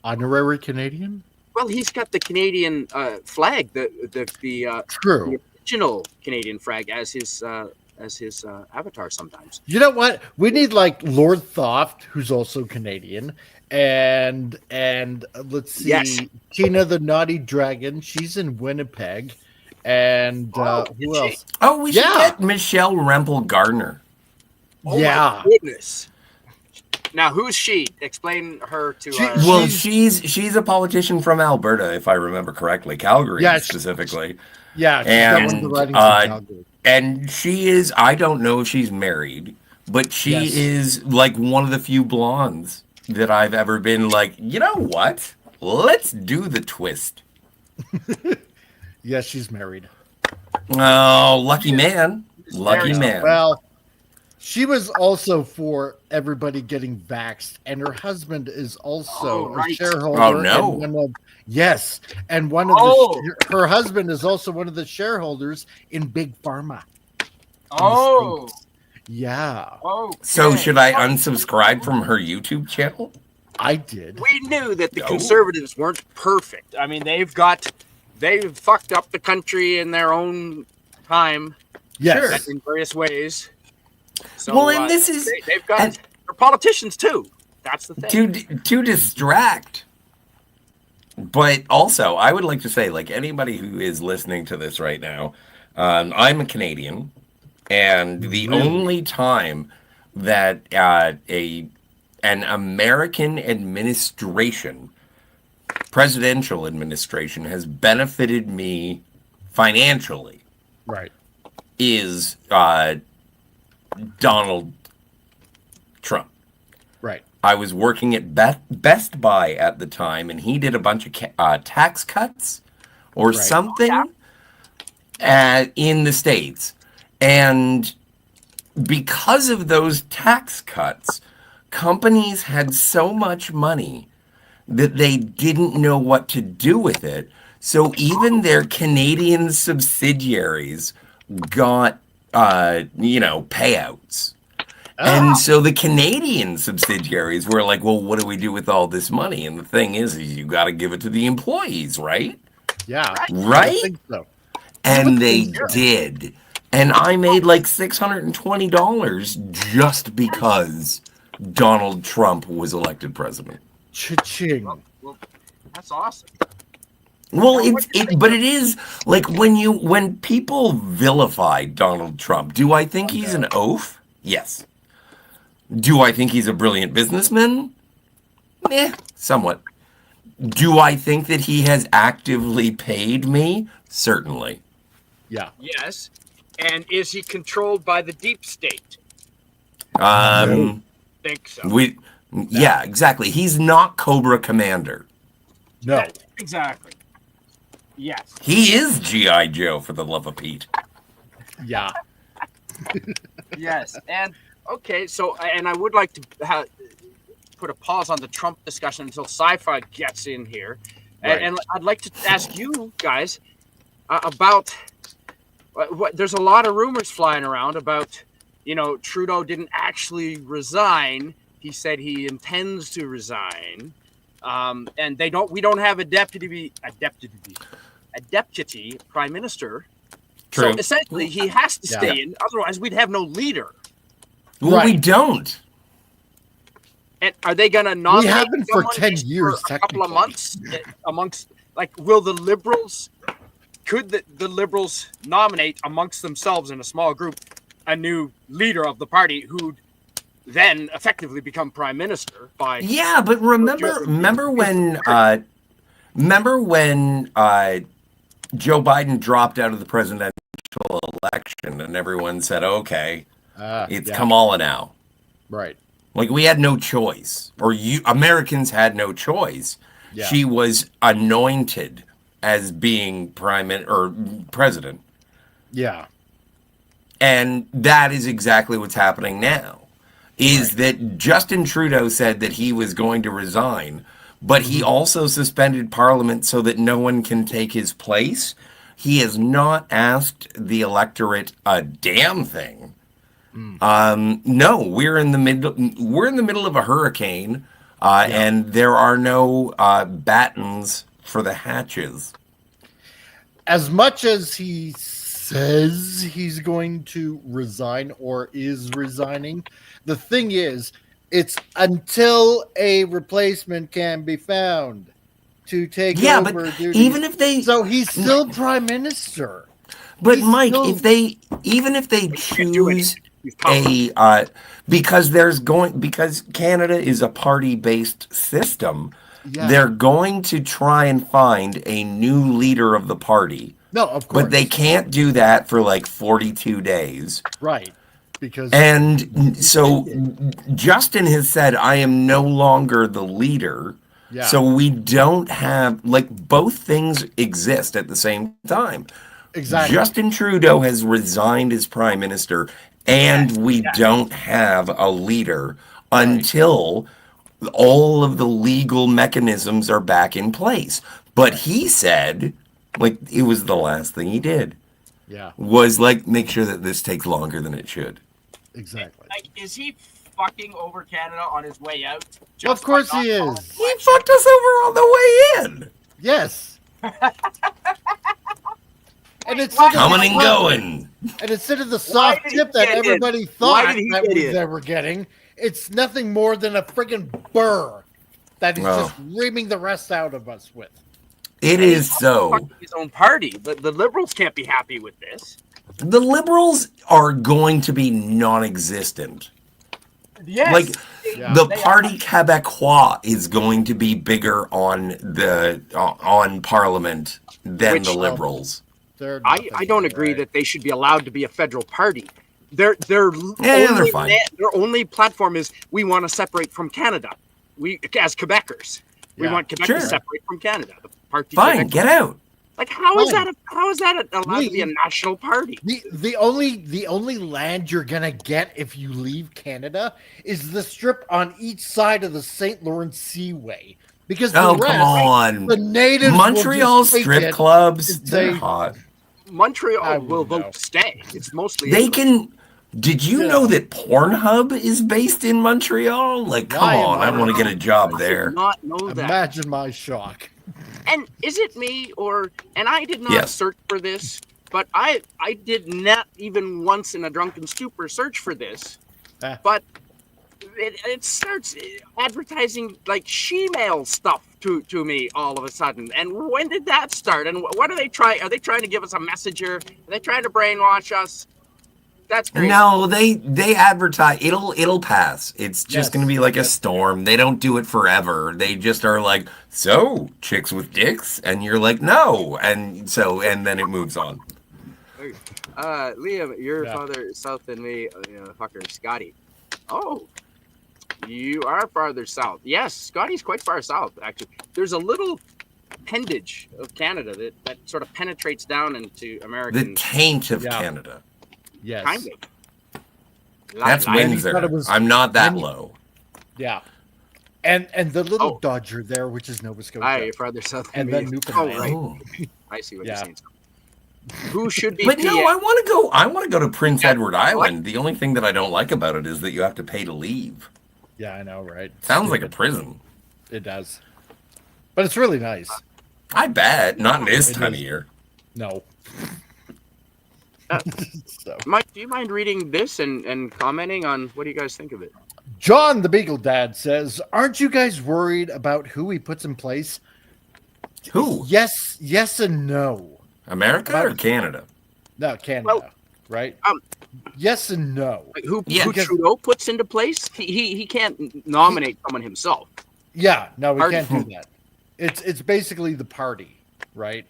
honorary Canadian. Well, he's got the Canadian flag, the true original Canadian flag as his avatar. Sometimes. You know what? We need like Lord Thoft, who's also Canadian, and let's see, yes. Tina the Naughty Dragon. She's in Winnipeg, and who else? Oh, we should get Michelle Rempel Gardner. Oh my goodness. Now, who's she? Explain her to us. Well, she's a politician from Alberta, if I remember correctly, Calgary specifically. Yeah, and she is. I don't know if she's married, but she is like one of the few blondes that I've ever been like. You know what? Let's do the twist. Yes, she's married. Oh, lucky man! Lucky man. Well. She was also for everybody getting vaxxed, and her husband is also a shareholder. Oh no! And her husband is also one of the shareholders in Big Pharma. Oh, yeah. Oh, so should I unsubscribe from her YouTube channel? I did. We knew that the conservatives weren't perfect. I mean, they've fucked up the country in their own time. Yes, in various ways. So, and this is they've got they're politicians too. That's the thing. To distract. But also, I would like to say, like anybody who is listening to this right now, I'm a Canadian, and the only time that an American presidential administration, has benefited me financially, is Donald Trump. Right. I was working at Best Buy at the time, and he did a bunch of tax cuts or something in the States. And because of those tax cuts, companies had so much money that they didn't know what to do with it. So even their Canadian subsidiaries got payouts. And so the Canadian subsidiaries were like, well, what do we do with all this money? And the thing is you got to give it to the employees, right? Yeah. Right? I think so. And they did. And I made like $620 just because Donald Trump was elected president. Cha-ching. Well, that's awesome. Well, but it is like when people vilify Donald Trump, do I think he's an oaf? Yes. Do I think he's a brilliant businessman? Somewhat. Do I think that he has actively paid me? Certainly. Yeah. Yes. And is he controlled by the deep state? Think so. Yeah, exactly. He's not Cobra Commander. No. Exactly. Yes. He is G.I. Joe, for the love of Pete. Yeah. Yes. And okay, so and I would like to put a pause on the Trump discussion until Sci-Fi gets in here, and I'd like to ask you guys about what. There's a lot of rumors flying around about, Trudeau didn't actually resign. He said he intends to resign, and we don't have a deputy prime minister. True. So essentially, he has to stay in. Otherwise, we'd have no leader. Well, we don't. And are they going to nominate? We have been for 10 years, for a couple of months amongst, will the Liberals? Could the Liberals nominate amongst themselves in a small group a new leader of the party who'd then effectively become prime minister by. Yeah, but remember when Joe Biden dropped out of the presidential election and everyone said, okay, it's Kamala now. Right. Like, we had no choice, or Americans had no choice. Yeah. She was anointed as being president. Yeah. And that is exactly what's happening now. Is that Justin Trudeau said that he was going to resign, but he also suspended Parliament so that no one can take his place. He has not asked the electorate a damn thing. No, we're in the middle of a hurricane, and there are no battens for the hatches. As much as he says he's going to resign or is resigning, the thing is, it's until a replacement can be found to take over but duties. even if they, so he's still prime minister. but he's Mike, still, if they choose because Canada is a party-based system, they're going to try and find a new leader of the party. No, of course, but they can't do that for like 42 days. Right. And so Justin has said, I am no longer the leader. Yeah. So we don't have, like, both things exist at the same time. Exactly. Justin Trudeau has resigned as prime minister, and we don't have a leader until all of the legal mechanisms are back in place. But he said, like, it was the last thing he did. Yeah. Was like, make sure that this takes longer than it should. Exactly. Like, is he fucking over Canada on his way out? Of course he is. He fucked us over on the way in. Yes. And it's coming and going. And instead of the soft tip that everybody thought that they were getting, it's nothing more than a friggin' burr that he's just reaming the rest out of us with. It is so. His own party. The Liberals can't be happy with this. The Liberals are going to be non-existent. Yes. Like, the Parti Québécois is going to be bigger on Parliament than the Liberals. I don't agree that they should be allowed to be a federal party. Their only platform is, we want to separate from Canada. We, as Quebecers, we want Quebec to separate from Canada. The Parti Québécois. Get out. Like, how is that allowed to be a national party? The only land you're gonna get if you leave Canada is the strip on each side of the St. Lawrence Seaway. Because the rest, come on, the natives Montreal strip clubs, they're hot. Montreal will vote to stay. It's mostly they can. Did you know that Pornhub is based in Montreal? Like, come on, I want to get a job there. I did not know that. Imagine my shock. And is it me and I did not search for this, but I did not even once in a drunken stupor search for this. But it starts advertising like she-mail stuff to me all of a sudden. And when did that start? And what are they trying? Are they trying to give us a message here? Are they trying to brainwash us? That's crazy. No, they advertise. It'll pass. It's just going to be like a storm. They don't do it forever. They just are like, so chicks with dicks, and you're like, no, and then it moves on. Liam, your father south than me, fucker Scotty. Oh, you are farther south. Yes, Scotty's quite far south. Actually, there's a little appendage of Canada that sort of penetrates down into American. The taint of Canada. Yes. Kind of. That's Windsor. I'm not that low. Yeah. And the little Dodger there, which is Nova Scotia. You're farther south than then Newfoundland. Right. I see what you're saying. Who should be? But no, I want to go to Prince Edward Island. The only thing that I don't like about it is that you have to pay to leave. Yeah, I know, right? Sounds like a prison. It does. But it's really nice. I bet. Not in this time of year. No. Mike, do you mind reading this and commenting on what do you guys think of it? John the Beagle Dad says, aren't you guys worried about who he puts in place? Who? Yes and no. America or Canada? No, Canada. Well, right? Yes and no. Who Because- Trudeau puts into place? He can't nominate someone himself. Yeah, no, we Party. can't do that. It's basically the party, right?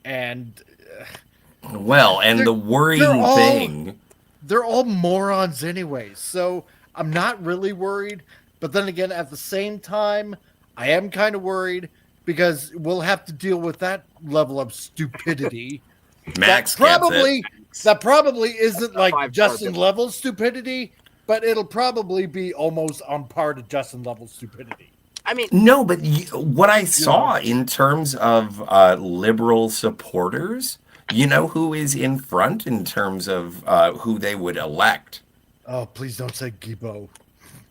And Well, and They're- the worrying they're all- thing. they're all morons anyway. So I'm not really worried. But then again, at the same time, I am kind of worried because we'll have to deal with that level of stupidity. Max that gets it. probably isn't like five-star Justin bill. level stupidity, but it'll probably be almost on par to Justin level stupidity. I mean, No, but what I saw in terms of liberal supporters, you know who is in front in terms of who they would elect? Oh, please don't say Gibo.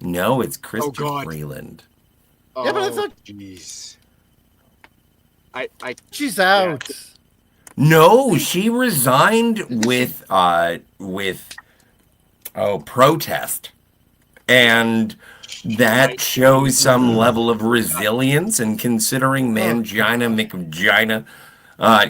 No, it's Christian God. Freeland. Yeah, but I thought- jeez. I She's out. No, she resigned with protest. And that shows some level of resilience, and considering Mangina McVagina,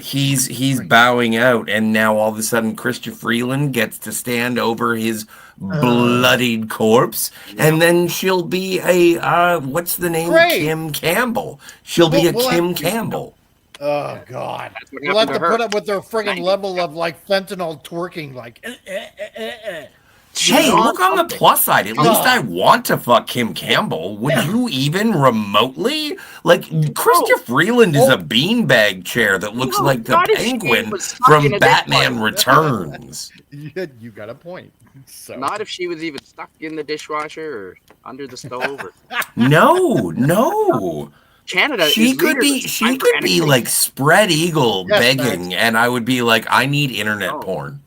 he's bowing out, and now all of a sudden Christian Freeland gets to stand over his bloodied corpse, and then she'll be a what's the name? Great. Kim Campbell. She'll be We'll a have Kim to- Campbell. Oh God! That's what We'll have happened to to her. put up with their friggin' level of like fentanyl twerking, like. Hey, She's on look on the something. plus side. At least I want to fuck Kim Campbell. Would you even remotely? Like, Christopher Freeland is a beanbag chair that looks No, like the not if she penguin was stuck in from a Batman dishwasher. Returns. You got a point. So not if she was even stuck in the dishwasher or under the stove. Or No. Canada. She is could be. leaderless. She I'm for could be anything. like spread eagle Yes, begging, Max. and I would be like, I need internet No. porn.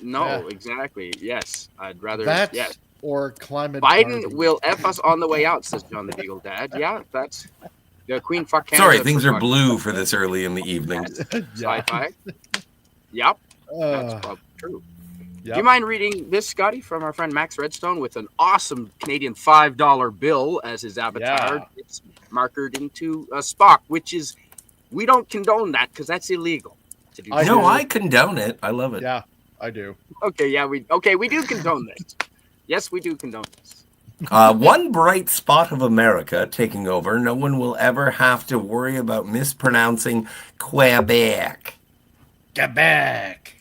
No, Yeah. exactly. Yes, I'd rather. that Yes, or climate. Biden party. will f us on the way out, says John the Beagle Dad. Yeah, that's the Queen. Fuck Canada. Sorry, things for are fuck- blue for this early in the evening. Yeah. Sci-fi. Yep, that's Uh, probably true. yep. Do you mind reading this, Scotty, from our friend Max Redstone with an awesome Canadian $5 bill as his avatar? Yeah. It's markered into Spock, which is, we don't condone that because that's illegal to do. I that. No, do. I condone it. I love it. Yeah, I do. Okay, yeah, we do condone this. Yes, we do condone this. One bright spot of America taking over. No one will ever have to worry about mispronouncing Quebec. Quebec.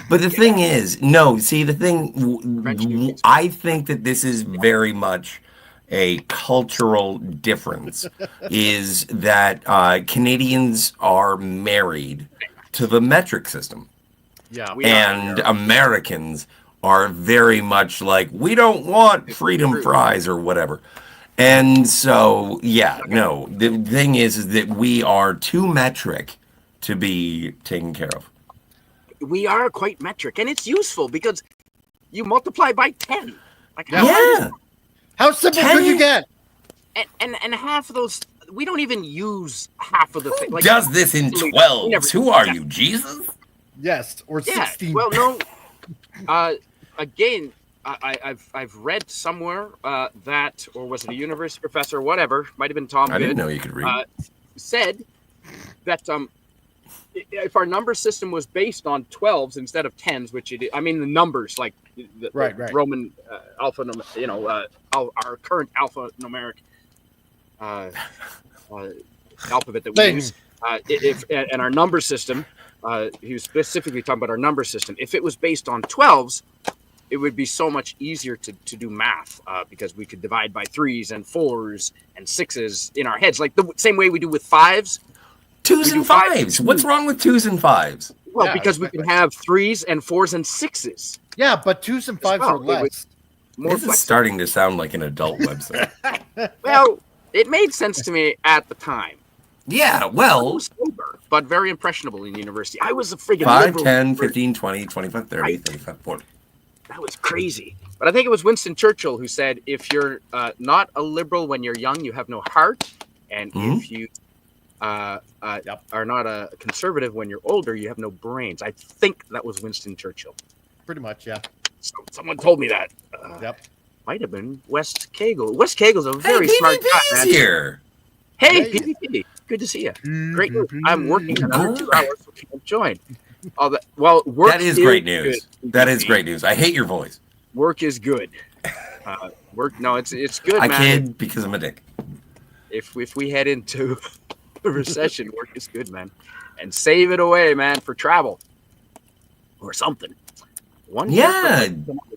But the thing is, no, see, the thing, I think that this is very much a cultural difference, is that Canadians are married to the metric system. Yeah. We And are- Americans are very much like, we don't want freedom fries or whatever. And so, yeah, no, the thing is that we are too metric to be taken care of. we are quite metric, and it's useful because you multiply by 10. Like Yeah. how hard is Yeah. How simple could you get? and half of those, we don't even use half of the thing. Like, Does this in we 12s? never- Who are you, Jesus? Yes, or yeah, 16. well, no. Again, I've read somewhere that, or was it a university professor, or whatever, might have been Tom I didn't Good, know you could read. said that if our number system was based on 12s instead of 10s, which it is, I mean the numbers, like the Right. Roman our current alphanumeric alphabet that we Thing. use, and our number system, he was specifically talking about our number system. If it was based on 12s, it would be so much easier to do math because we could divide by 3s and 4s and 6s in our heads, like the same way we do with 5s. Twos we do and five- fives. What's wrong with twos and fives? Well, Yeah, because we can have 3s and 4s and 6s. Yeah, but 2s and 5s well, are it less. was- More This is flexible. starting to sound like an adult website. Well, it made sense to me at the time. Yeah, I well, was sober, but very impressionable in university. I was a friggin' 5, liberal. 10, 15, 20, 25, 30, 35, 40. That was crazy. But I think it was Winston Churchill who said, if you're not a liberal when you're young, you have no heart. And Mhm. if you are not a conservative when you're older, you have no brains. I think that was Winston Churchill. Pretty much, yeah. So someone told me that. Yep. Might have been West Cagle. West Cagle's a very Hey, smart guy, PvP's man. here. Hey, Hey. PvP. Good to see you. Great news. I'm working another 2 hours, so can't join. Well, work That is great news. That is great news. I hate your voice. Work is good. Work. No, it's good, I man. kid because I'm a dick. If we head into a recession, work is good, man. And save it away, man, for travel or something. One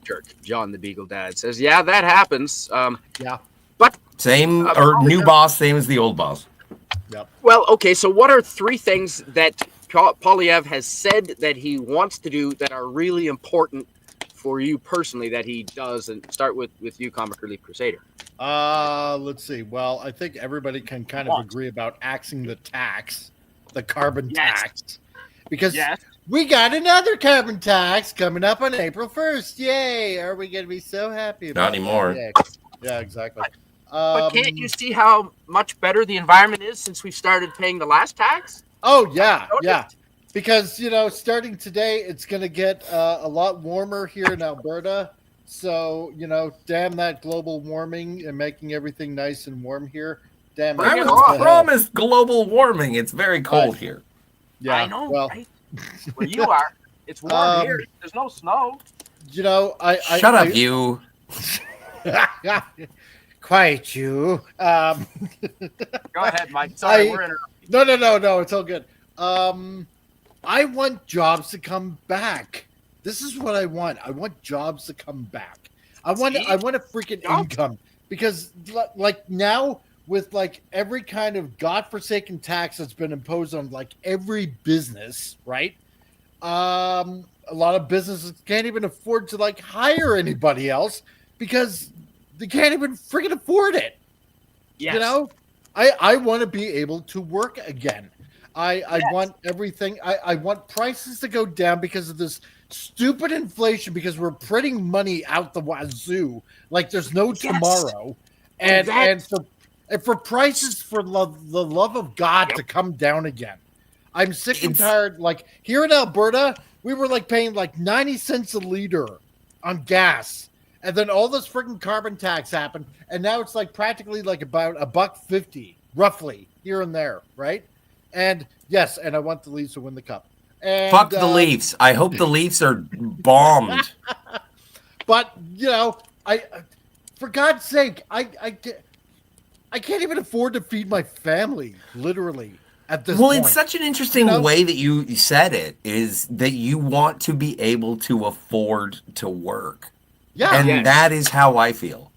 jerk, John the Beagle Dad says, yeah, that happens. Yeah. But same or new boss, same as the old boss. Yep. Well, okay. So, what are 3 things that Polyev has said that he wants to do that are really important for you personally that he does? And start with you, Comic Relief Crusader. Let's see. Well, I think everybody can kind of agree about axing the tax, the carbon tax, because we got another carbon tax coming up on April 1st. Yay! Are we going to be so happy about Not anymore. That? Yeah, exactly. But can't you see how much better the environment is since we started paying the last tax? Oh, yeah, yeah. Because, starting today, it's going to get a lot warmer here in Alberta. So, damn that global warming and making everything nice and warm here. Damn it. I was promised global warming. It's very cold here. Yeah, I know, right? Where you are, it's warm here. There's no snow. Shut up, you. Quiet, you. Go ahead, Mike. Sorry, we're interrupting. No. It's all good. I want jobs to come back. This is what I want. I want jobs to come back. I want a freaking income because, like now, with like every kind of godforsaken tax that's been imposed on like every business, right? A lot of businesses can't even afford to like hire anybody else because they can't even freaking afford it. Yes. I want to be able to work again. I want everything. I want prices to go down because of this stupid inflation because we're printing money out the wazoo like there's no tomorrow. And for prices for the love of God to come down again. I'm sick and tired. Like here in Alberta, we were like paying like 90 cents a liter on gas. And then all this freaking carbon tax happened. And now it's like practically like about $1.50 roughly here and there. Right. And yes. And I want the Leafs to win the cup. And, fuck the Leafs. I hope the Leafs are bombed. But, for God's sake, I can't even afford to feed my family, literally, at this point. It's such an interesting way that you said it, is that you want to be able to afford to work. Yeah. And that is how I feel.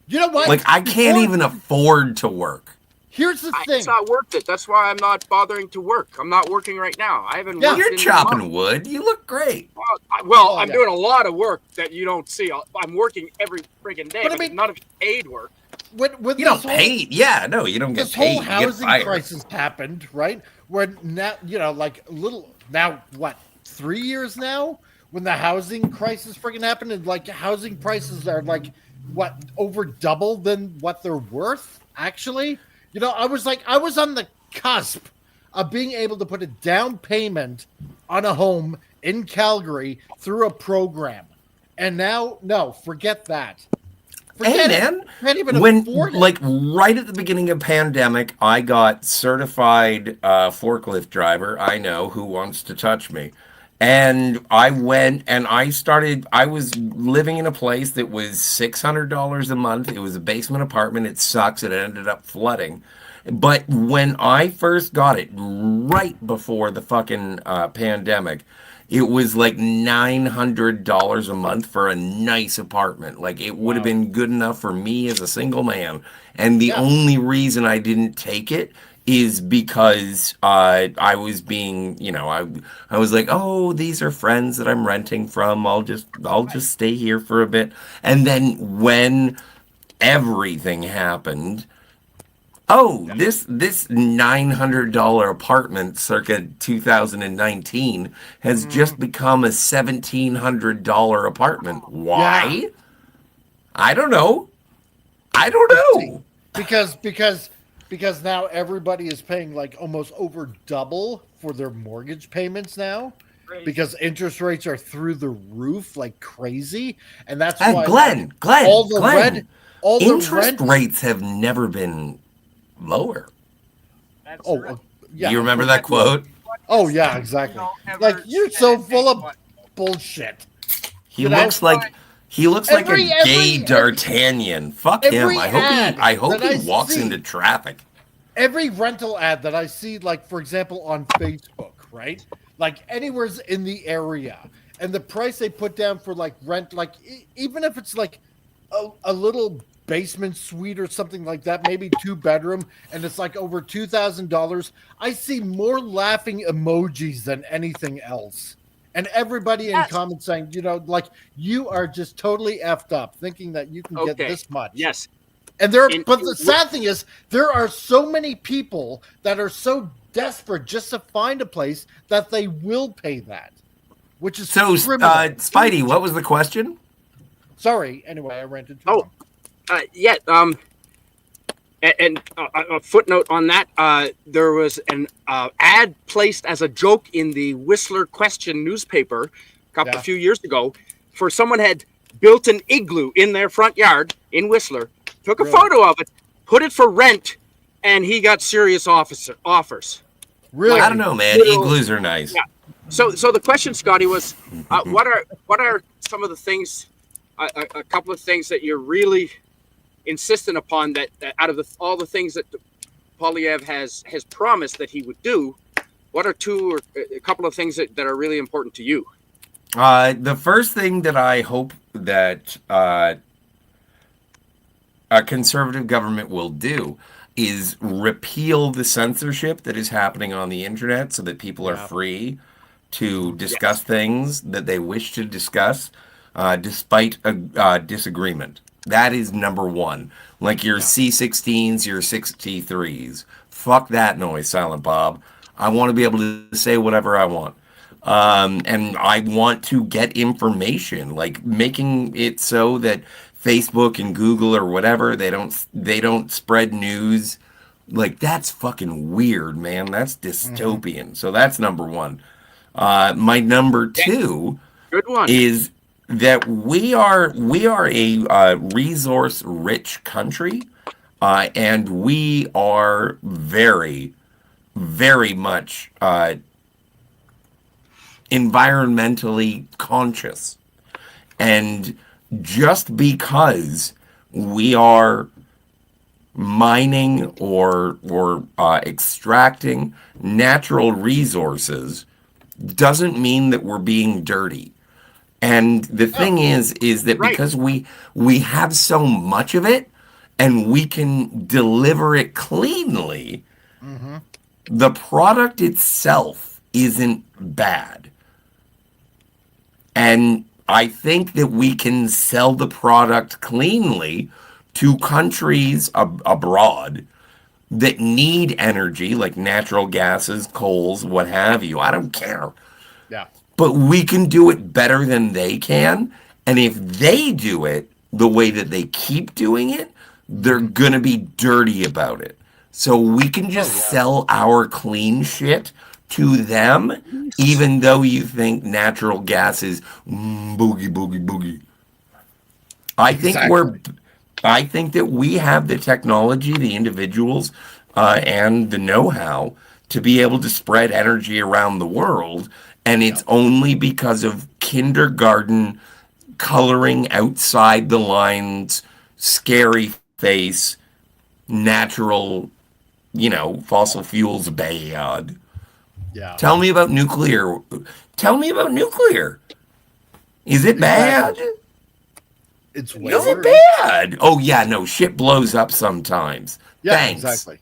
You know what? Like, I can't even afford to work. Here's the thing. It's not worth it. That's why I'm not bothering to work. I'm not working right now. I haven't worked. You're chopping wood. You look great. I'm doing a lot of work that you don't see. I'm working every freaking day, but none of it's paid work. When you don't pay. Yeah, no, you don't get paid. This whole housing crisis happened, right? When now, what, 3 years now? When the housing crisis freaking happened, and like housing prices are like, what, over double than what they're worth, actually? I was on the cusp of being able to put a down payment on a home in Calgary through a program. And now, no, forget that. Hey, man, like right at the beginning of pandemic, I got certified forklift driver. I know who wants to touch me. And I went and I was living in a place that was $600 a month. It was a basement apartment. It sucks. It ended up flooding. But when I first got it, right before the fucking pandemic, it was like $900 a month for a nice apartment. Like it would have been good enough for me as a single man. And the only reason I didn't take it is because I was being, I was like, oh, these are friends that I'm renting from. I'll just stay here for a bit. And then when everything happened, this $900 apartment circa 2019 has just become a $1,700 apartment. Why? Yeah. I don't know. Because now everybody is paying like almost over double for their mortgage payments now. Crazy. Because interest rates are through the roof like crazy, and that's why Glenn, interest rates have never been lower. Yeah. You remember that quote? Oh yeah, exactly. ever Like you're said so anything full of but- bullshit. He You know, looks like he looks like a gay every D'Artagnan. Fuck him. every I hope ad that he I walks see, into traffic. every rental ad that I see, like for example on Facebook, right? Like anywhere's in the area, and the price they put down for like rent, like even if it's like a little basement suite or something like that, maybe 2 bedroom, and it's like over $2,000. I see more laughing emojis than anything else. And everybody in Yes. comments saying, like you are just totally effed up thinking that you can get Okay. this much. Yes. And but the sad thing is, there are so many people that are so desperate just to find a place that they will pay that, which is So, criminal. Spidey, what was the question? Sorry. Anyway, I ranted too Oh, long. yeah. And a footnote on that: there was an ad placed as a joke in the Whistler Question newspaper a few years ago, for someone had built an igloo in their front yard in Whistler, took a photo of it, put it for rent, and he got serious offers. Really? I don't know, man. Igloos are nice. Yeah. So the question, Scotty, was what are some of the things, a couple of things that you're really insistent upon that out of all the things that Poilievre has promised that he would do, what are two or a couple of things that are really important to you? The first thing that I hope that a conservative government will do is repeal the censorship that is happening on the internet so that people are free to discuss things that they wish to discuss despite a disagreement. That is number one. Like your C16s, your 63s. Fuck that noise, Silent Bob. I want to be able to say whatever I want. And I want to get information, like making it so that Facebook and Google or whatever, they don't spread news. Like that's fucking weird, man. That's dystopian. So that's number one. My number two Good one. is that we are a resource rich country, and we are very, very much environmentally conscious. And just because we are mining or extracting natural resources doesn't mean that we're being dirty. And the thing is that because we have so much of it and we can deliver it cleanly, the product itself isn't bad. And I think that we can sell the product cleanly to countries abroad that need energy, like natural gases, coals, what have you. I don't care. Yeah. But we can do it better than they can. And if they do it the way that they keep doing it, they're going to be dirty about it. So we can just sell our clean shit to them, even though you think natural gas is boogie, boogie, boogie. I think that we have the technology, the individuals, and the know-how to be able to spread energy around the world. And it's only because of kindergarten coloring outside the lines, scary face, natural, fossil fuels bad. Yeah. Tell me about nuclear. Tell me about nuclear. Is it bad? It's Is it bad? Oh, yeah, no, shit blows up sometimes. Yeah, Thanks. exactly.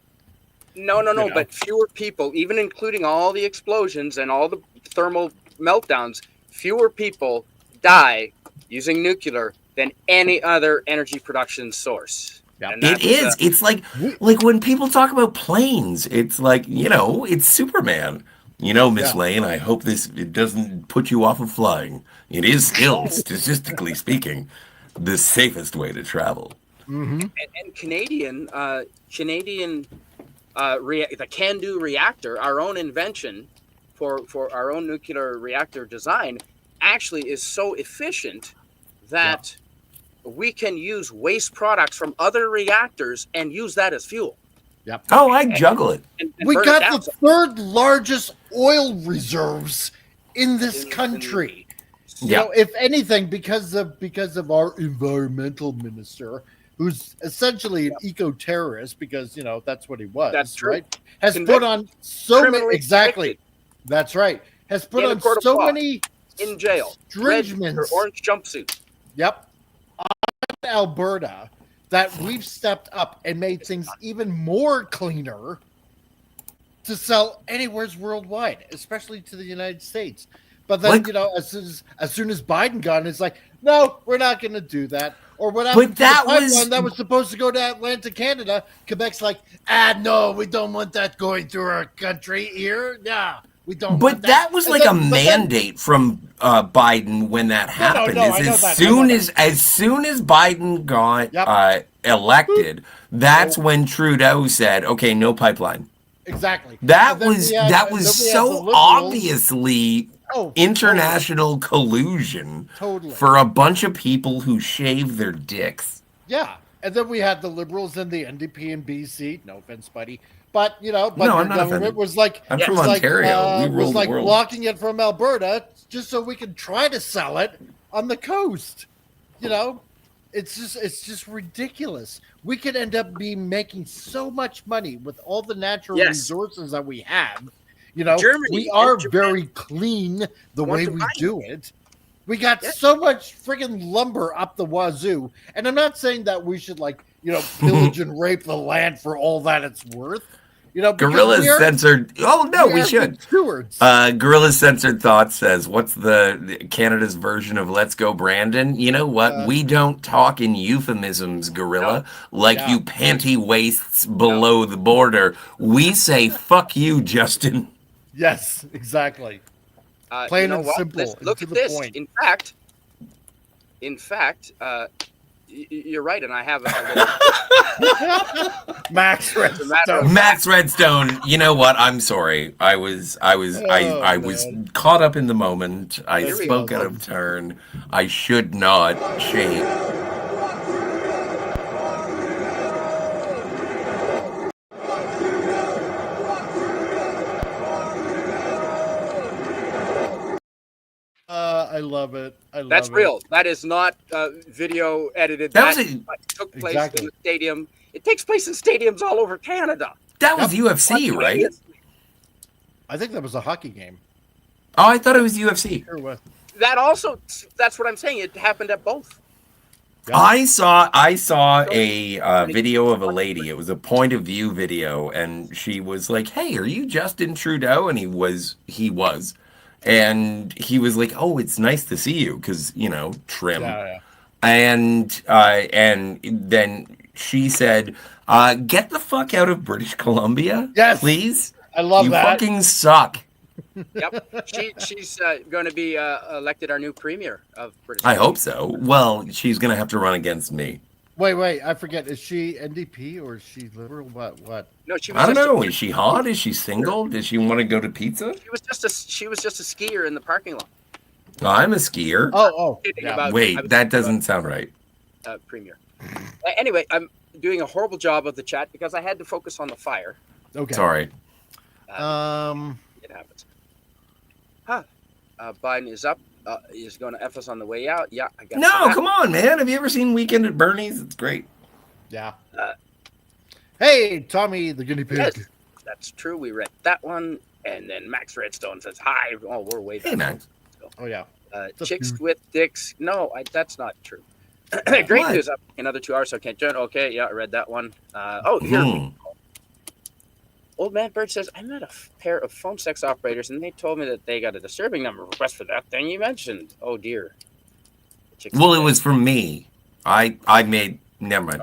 No, but fewer people, even including all the explosions and all the thermal meltdowns, fewer people die using nuclear than any other energy production source. Yeah. It is. It's like when people talk about planes, it's like, it's Superman. Miss Lane, I hope it doesn't put you off of flying. It is still, statistically speaking, the safest way to travel. Mm-hmm. And Canadian, the CANDU reactor, our own invention for our own nuclear reactor design, actually is so efficient that we can use waste products from other reactors and use that as fuel. Yep. Oh, I juggle it. And We burn it got down. the third largest oil reserves in this country. You know, if anything, because of our environmental minister, who's essentially an eco-terrorist, because you know that's what he was. That's true. Right? Has put on so many Criminally That's right. Has put In a on court of so law. many in jail, red stringements. or orange jumpsuit. Yep. On Alberta, that we've stepped up and made things even more cleaner to sell anywhere worldwide, especially to the United States. But then, you know, as soon as Biden got in, it's like, no, we're not going to do that. Or what happened to the pipeline that was supposed to go to Atlantic, Canada? Quebec's like, no, we don't want that going through our country here. Yeah, we don't want that. But that was like a mandate from Biden when that happened. As soon as Biden got elected, that's when Trudeau said, okay, no pipeline. Exactly. That was so obviously international collusion for a bunch of people who shave their dicks. Yeah. And then we had the Liberals and the NDP in BC. No offense, buddy. But, you know, no, your government was like... I'm from Ontario. We rule the world. Blocking it from Alberta just so we could try to sell it on the coast. You know? It's just ridiculous. We could end up making so much money with all the natural resources that we have. You know, we are very clean the way we do it. We got so much friggin' lumber up the wazoo. And I'm not saying that we should, like, you know, pillage and rape the land for all that it's worth. You know, Gorilla's censored. Oh no, we should. Stewards. Gorilla's censored thought says, "What's the Canada's version of Let's Go, Brandon?" You know what? We don't talk in euphemisms, Gorilla, like you panty waists below the border. We say, "Fuck you, Justin." Yes, exactly. Plain and simple. Look at this. Point. In fact, you're right, and I have Max Redstone. Max Redstone. You know what? I'm sorry. I was caught up in the moment. I spoke out of turn. I should not shame. I love it. That's real. That is not video edited. That took place in the stadium. It takes place in stadiums all over Canada. That was UFC, right? I think that was a hockey game. Oh, I thought it was UFC. That's what I'm saying. It happened at both. Yeah. I saw a video of a lady. It was a point of view video, and she was like, "Hey, are you Justin Trudeau?" And he was. And he was like, "Oh, it's nice to see you," because, you know, trim. Yeah. And then she said, "Get the fuck out of British Columbia, please. I love you that. You fucking suck." Yep, she's going to be elected our new premier of British Columbia. I hope so. Well, she's going to have to run against me. Wait, I forget. Is she NDP or is she liberal? What? No, I don't know. Is she hot? Is she single? Does she want to go to pizza? She was just a skier in the parking lot. I'm a skier. Yeah. Wait, that doesn't sound right. Premier. Anyway, I'm doing a horrible job of the chat because I had to focus on the fire. Okay. Sorry. It happens. Biden is up. He's going to F us on the way out. Yeah, I guess. No, come on, man. Have you ever seen Weekend at Bernie's? It's great. Yeah. Hey, Tommy, the guinea pig. Yes, that's true. We read that one. And then Max Redstone says, "Hi." Oh, we're way back. Hey, Max. Oh, yeah. Chicks with dicks. No, that's not true. Great news. Up another 2 hours, so I can't join. Okay, yeah, I read that one. Here. Old Man Bird says, "I met a pair of phone sex operators, and they told me that they got a disturbing number request for that thing you mentioned." Oh, dear. Well, it was from me. I made... Never mind.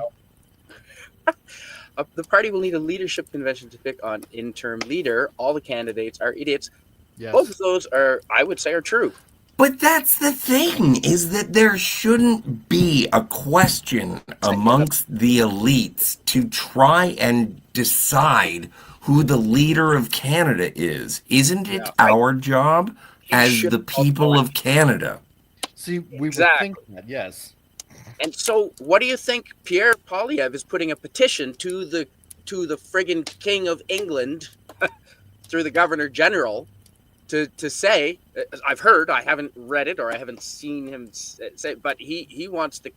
The party will need a leadership convention to pick on interim leader. All the candidates are idiots. Yes. Both of those are, I would say, are true. But that's the thing, is that there shouldn't be a question amongst the elites to try and decide who the leader of Canada is. Isn't it our job as the people of Canada? See, we would think that, yes. And so, what do you think? Pierre Poilievre is putting a petition to to the friggin' King of England through the Governor General to say, I've heard, I haven't read it or I haven't seen him say, but he wants the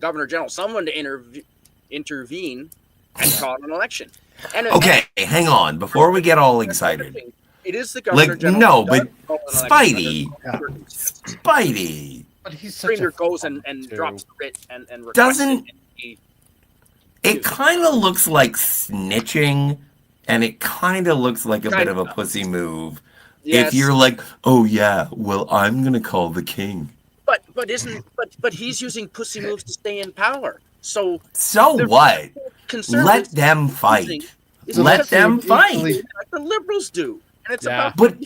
Governor General, someone to intervene and call an election. Okay, hang on. Before we get all excited, it is the Governor General. No, but Spidey, But he's such Premier a goes and too. drops the writ and doesn't it kind of looks like snitching, and it kind of looks like a bit of a pussy move. Yes. If you're like, oh yeah, well I'm gonna call the king. But he's using pussy moves to stay in power. So what? Let them fight. Let them fight. Like the liberals do. And it's about but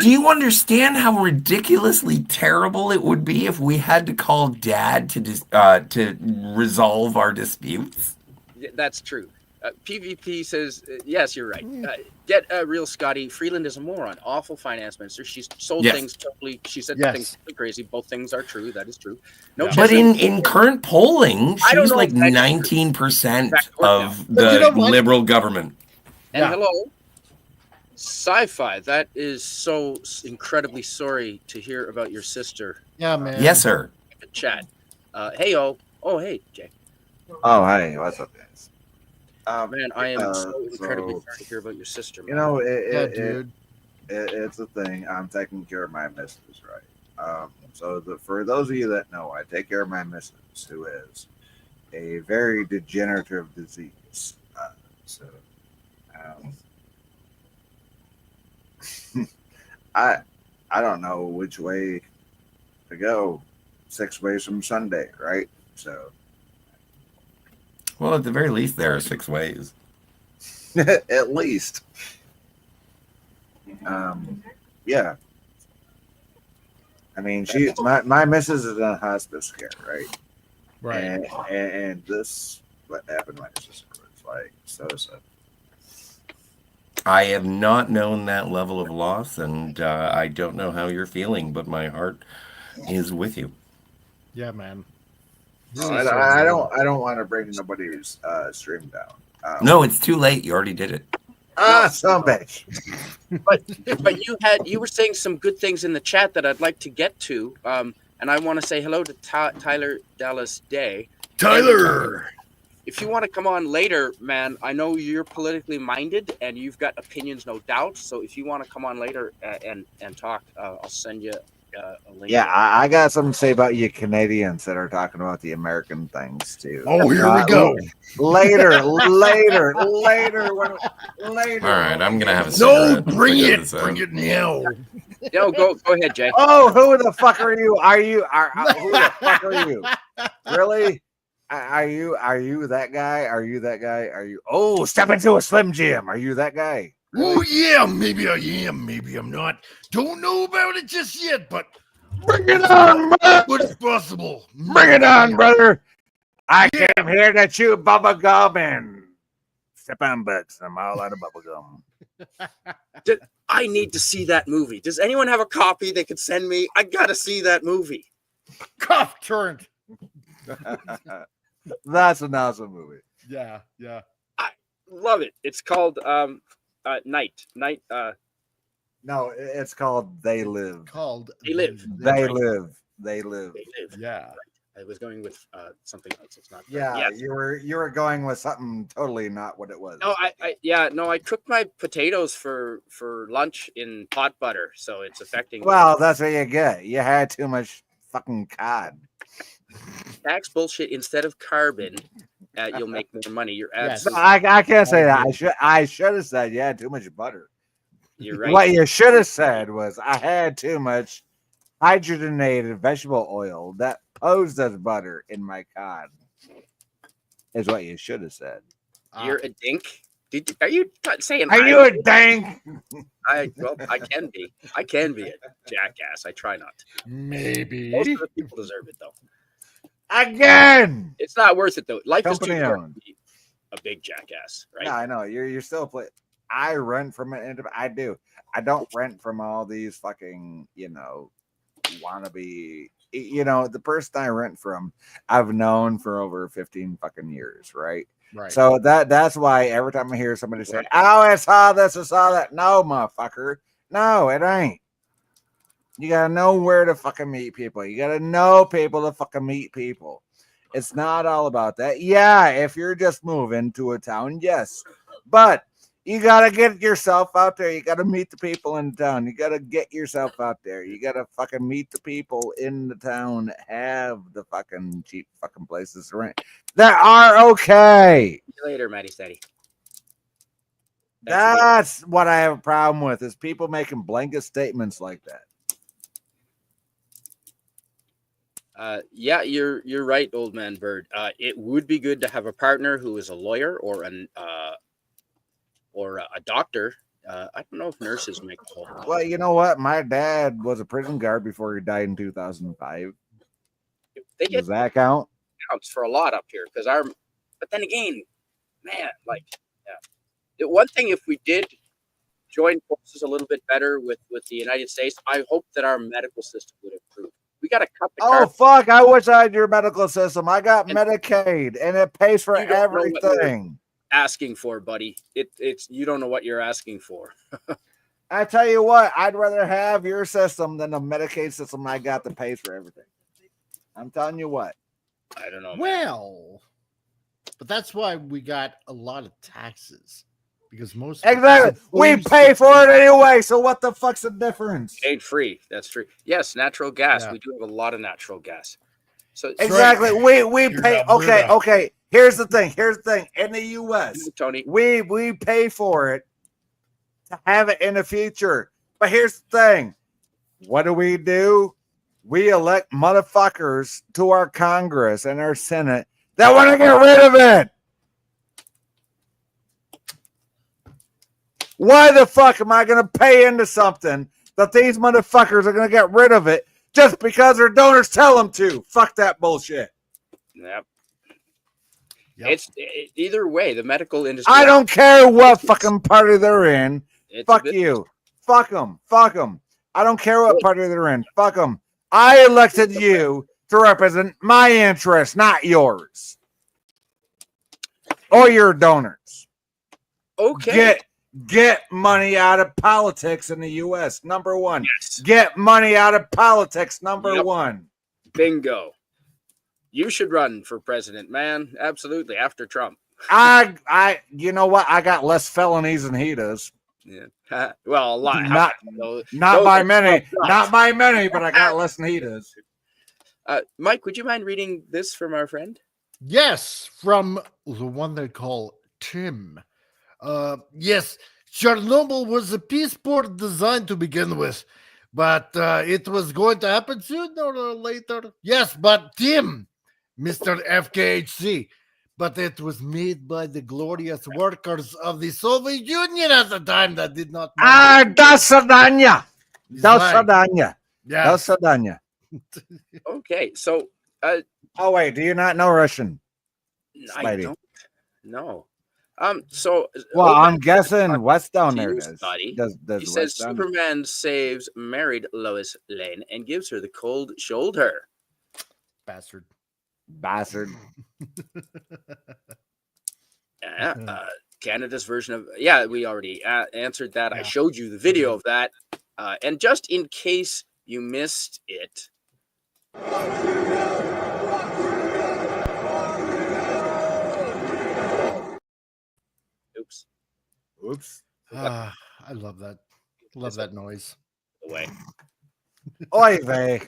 do you understand how ridiculously terrible it would be if we had to call Dad to resolve our disputes? That's true. PvP says, yes, you're right. Get real, Scotty. Freeland is a moron. Awful finance minister. She's sold things totally. She said things totally crazy. Both things are true. That is true. No, but in current polling, she's like 19% of the Liberal government. And hello, Sci-Fi. That is so incredibly sorry to hear about your sister. Yeah, man. Yes, sir. Chat. Hey, hey, Jay. Oh, hey, what's up, guys? Man, I am so incredibly sorry to hear about your sister. Man. You know, dude. It's a thing. I'm taking care of my missus, right? For those of you that know, I take care of my missus, who is a very degenerative disease. I don't know which way to go. 6 ways from Sunday, right? So. Well, at the very least, there are 6 ways. At least. Yeah. I mean, my missus is in hospice care, right? Right. And this, what happened to my sister was like so. I have not known that level of loss, and I don't know how you're feeling, but my heart is with you. Yeah, man. I don't want to bring nobody's stream down. No, it's too late. You already did it. Some bitch. But you were saying some good things in the chat that I'd like to get to. And I want to say hello to Tyler Dallas Day. Tyler! If you want to come on later, man, I know you're politically minded and you've got opinions, no doubt. So if you want to come on later and talk, I'll send you a link. Yeah, I got something to say about you Canadians that are talking about the American things too. Oh, here we go. Later. All right, I'm gonna have a cigarette. No, bring it now. No, go ahead, Jay. Oh, who the fuck are you? Who the fuck are you? Really? Are you that guy? Are you that guy? Are you? Oh, step into a Slim Jim. Are you that guy? Really? Oh yeah, maybe I am, maybe I'm not. Don't know about it just yet, but bring it on, brother. What's possible? Bring it on, brother. I came here to chew bubble gum and step on butts. I'm all out of bubble gum. I need to see that movie. Does anyone have a copy they could send me? I gotta see that movie. Cuff turned. That's an awesome movie. Yeah. I love it. It's called Night. No, it's called They Live. They Live. They live. Yeah. I was going with something else. It's not. Yeah, yes. you were going with something totally not what it was. No, I cooked my potatoes for lunch in pot butter, so it's affecting. Well, that's what you get. You had too much fucking cod. Tax bullshit. Instead of carbon, you'll make more money. You're absolutely. No, I can't say that. I should have said you had too much butter. You're right. What you should have said was I had too much hydrogenated vegetable oil that posed as butter in my cod. Is what you should have said. You're a dink. Are you saying? Are you a dink? I can be. I can be a jackass. I try not to. Maybe. Most of the people deserve it, though. Again, it's not worth it though. Life Company is too short owned. to be a big jackass, right? Yeah, I know. You're still play. I rent from it. I do. I don't rent from all these fucking, wannabe. The person I rent from, I've known for over 15 fucking years, right? Right. So that's why every time I hear somebody say, "Oh, I saw this, I saw that," no, motherfucker, no, it ain't. You gotta know where to fucking meet people. You gotta know people to fucking meet people. It's not all about that. Yeah, if you're just moving to a town, yes, but you gotta get yourself out there. You gotta meet the people in town. You gotta get yourself out there. You gotta fucking meet the people in the town that have the fucking cheap fucking places to rent that are okay. See you later, Matty Steady. That's what I have a problem with is people making blanket statements like that. Yeah, you're right, old man Bird. It would be good to have a partner who is a lawyer or a doctor. I don't know if nurses make a whole lot. Well, you know what? My dad was a prison guard before he died in 2005. They get Does that count? counts for a lot up here because but then again, man, like, yeah. The one thing, if we did join forces a little bit better with the United States, I hope that our medical system would improve. We got to cut the Oh, fuck. I wish I had your medical system. I got Medicaid and it pays for You don't know what you're everything. asking for, buddy. It's you don't know what you're asking for. I tell you what, I'd rather have your system than the Medicaid system I got that pays for everything. I'm telling you what. I don't know, man. Well, but that's why we got a lot of taxes because most Exactly. We pay for it anyway. So what the fuck's the difference? It ain't free. That's true. Yes, natural gas. Yeah. We do have a lot of natural gas. So Exactly. We pay. Alberta. Okay. Here's the thing. In the U.S., Tony, we pay for it to have it in the future. But here's the thing. What do? We elect motherfuckers to our Congress and our Senate that want to get rid of it. Why the fuck am I going to pay into something that these motherfuckers are going to get rid of it just because their donors tell them to? Fuck that bullshit. yep. Yep. Either way, the medical industry. I don't care what fucking party they're in. Fuck Fuck you. Fuck them. Fuck them. I don't care what party they're in. Fuck them. I elected you to represent my interests, not yours. Or your donors. Okay. Get money out of politics in the U.S. Number one. Yes. Get money out of politics. Number one. Bingo. You should run for president, man. Absolutely. After Trump. You know what? I got less felonies than he does. Yeah. Well, a lot. Not by many, but I got less than he does. Mike, would you mind reading this from our friend? Yes, from the one they call Tim. Yes, Chernobyl was a peace port designed to begin with, but it was going to happen sooner or later. Yes, but Tim, Mr. FKHC, but it was made by the glorious workers of the Soviet Union at the time that did not. До свидания. До свидания. Yeah. До свидания. Okay, so Oh wait, do you not know Russian? I Spidey? don't know. So Well, old I'm man guessing West down to there you, does. Spidey. Does He says West down? Superman saves married Lois Lane and gives her the cold shoulder. Bastard. Bastard. Canada's version of we already answered that. I Yeah. showed you the video of that, and just in case you missed it. Oops. Oops. I love that. Love that noise. Away. Oy vey.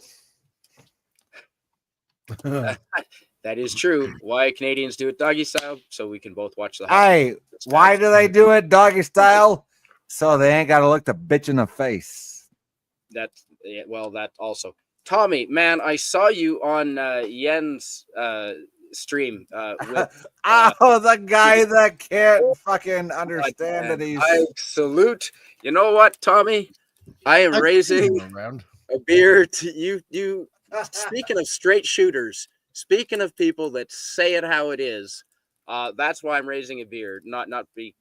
That is true. Why Canadians do it doggy style, so we can both watch the. Hey, why do they do it doggy style? So they ain't got to look the bitch in the face. That also. Tommy, man, I saw you on Yen's stream. With, the guy that can't fucking understand man, that he's. I salute. You know what, Tommy? I am raising around. a beer to you. Speaking of straight shooters, speaking of people that say it how it is, that's why I'm raising a beer. Not be.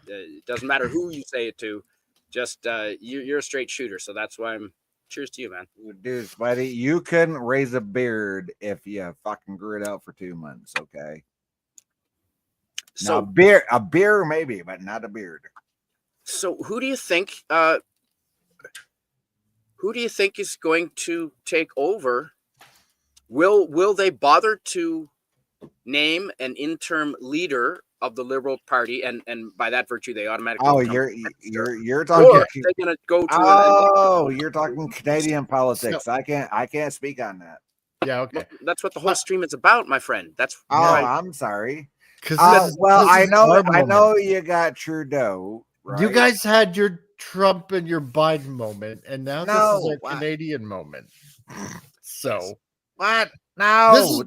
It doesn't matter who you say it to. Just you're a straight shooter, so that's why I'm. Cheers to you, man. Dude, Spidey, you couldn't raise a beard if you fucking grew it out for 2 months, okay? So a beer maybe, but not a beard. So who do you think is going to take over? Will they bother to name an interim leader of the Liberal Party, and by that virtue they automatically? Oh, you're talking. Or are they going to go to? You're talking Canadian politics. So, I can't speak on that. Yeah, okay. That's what the whole stream is about, my friend. That's I'm sorry. Because I know you got Trudeau. Right? You guys had your Trump and your Biden moment, and now this is a Canadian moment. So what? No,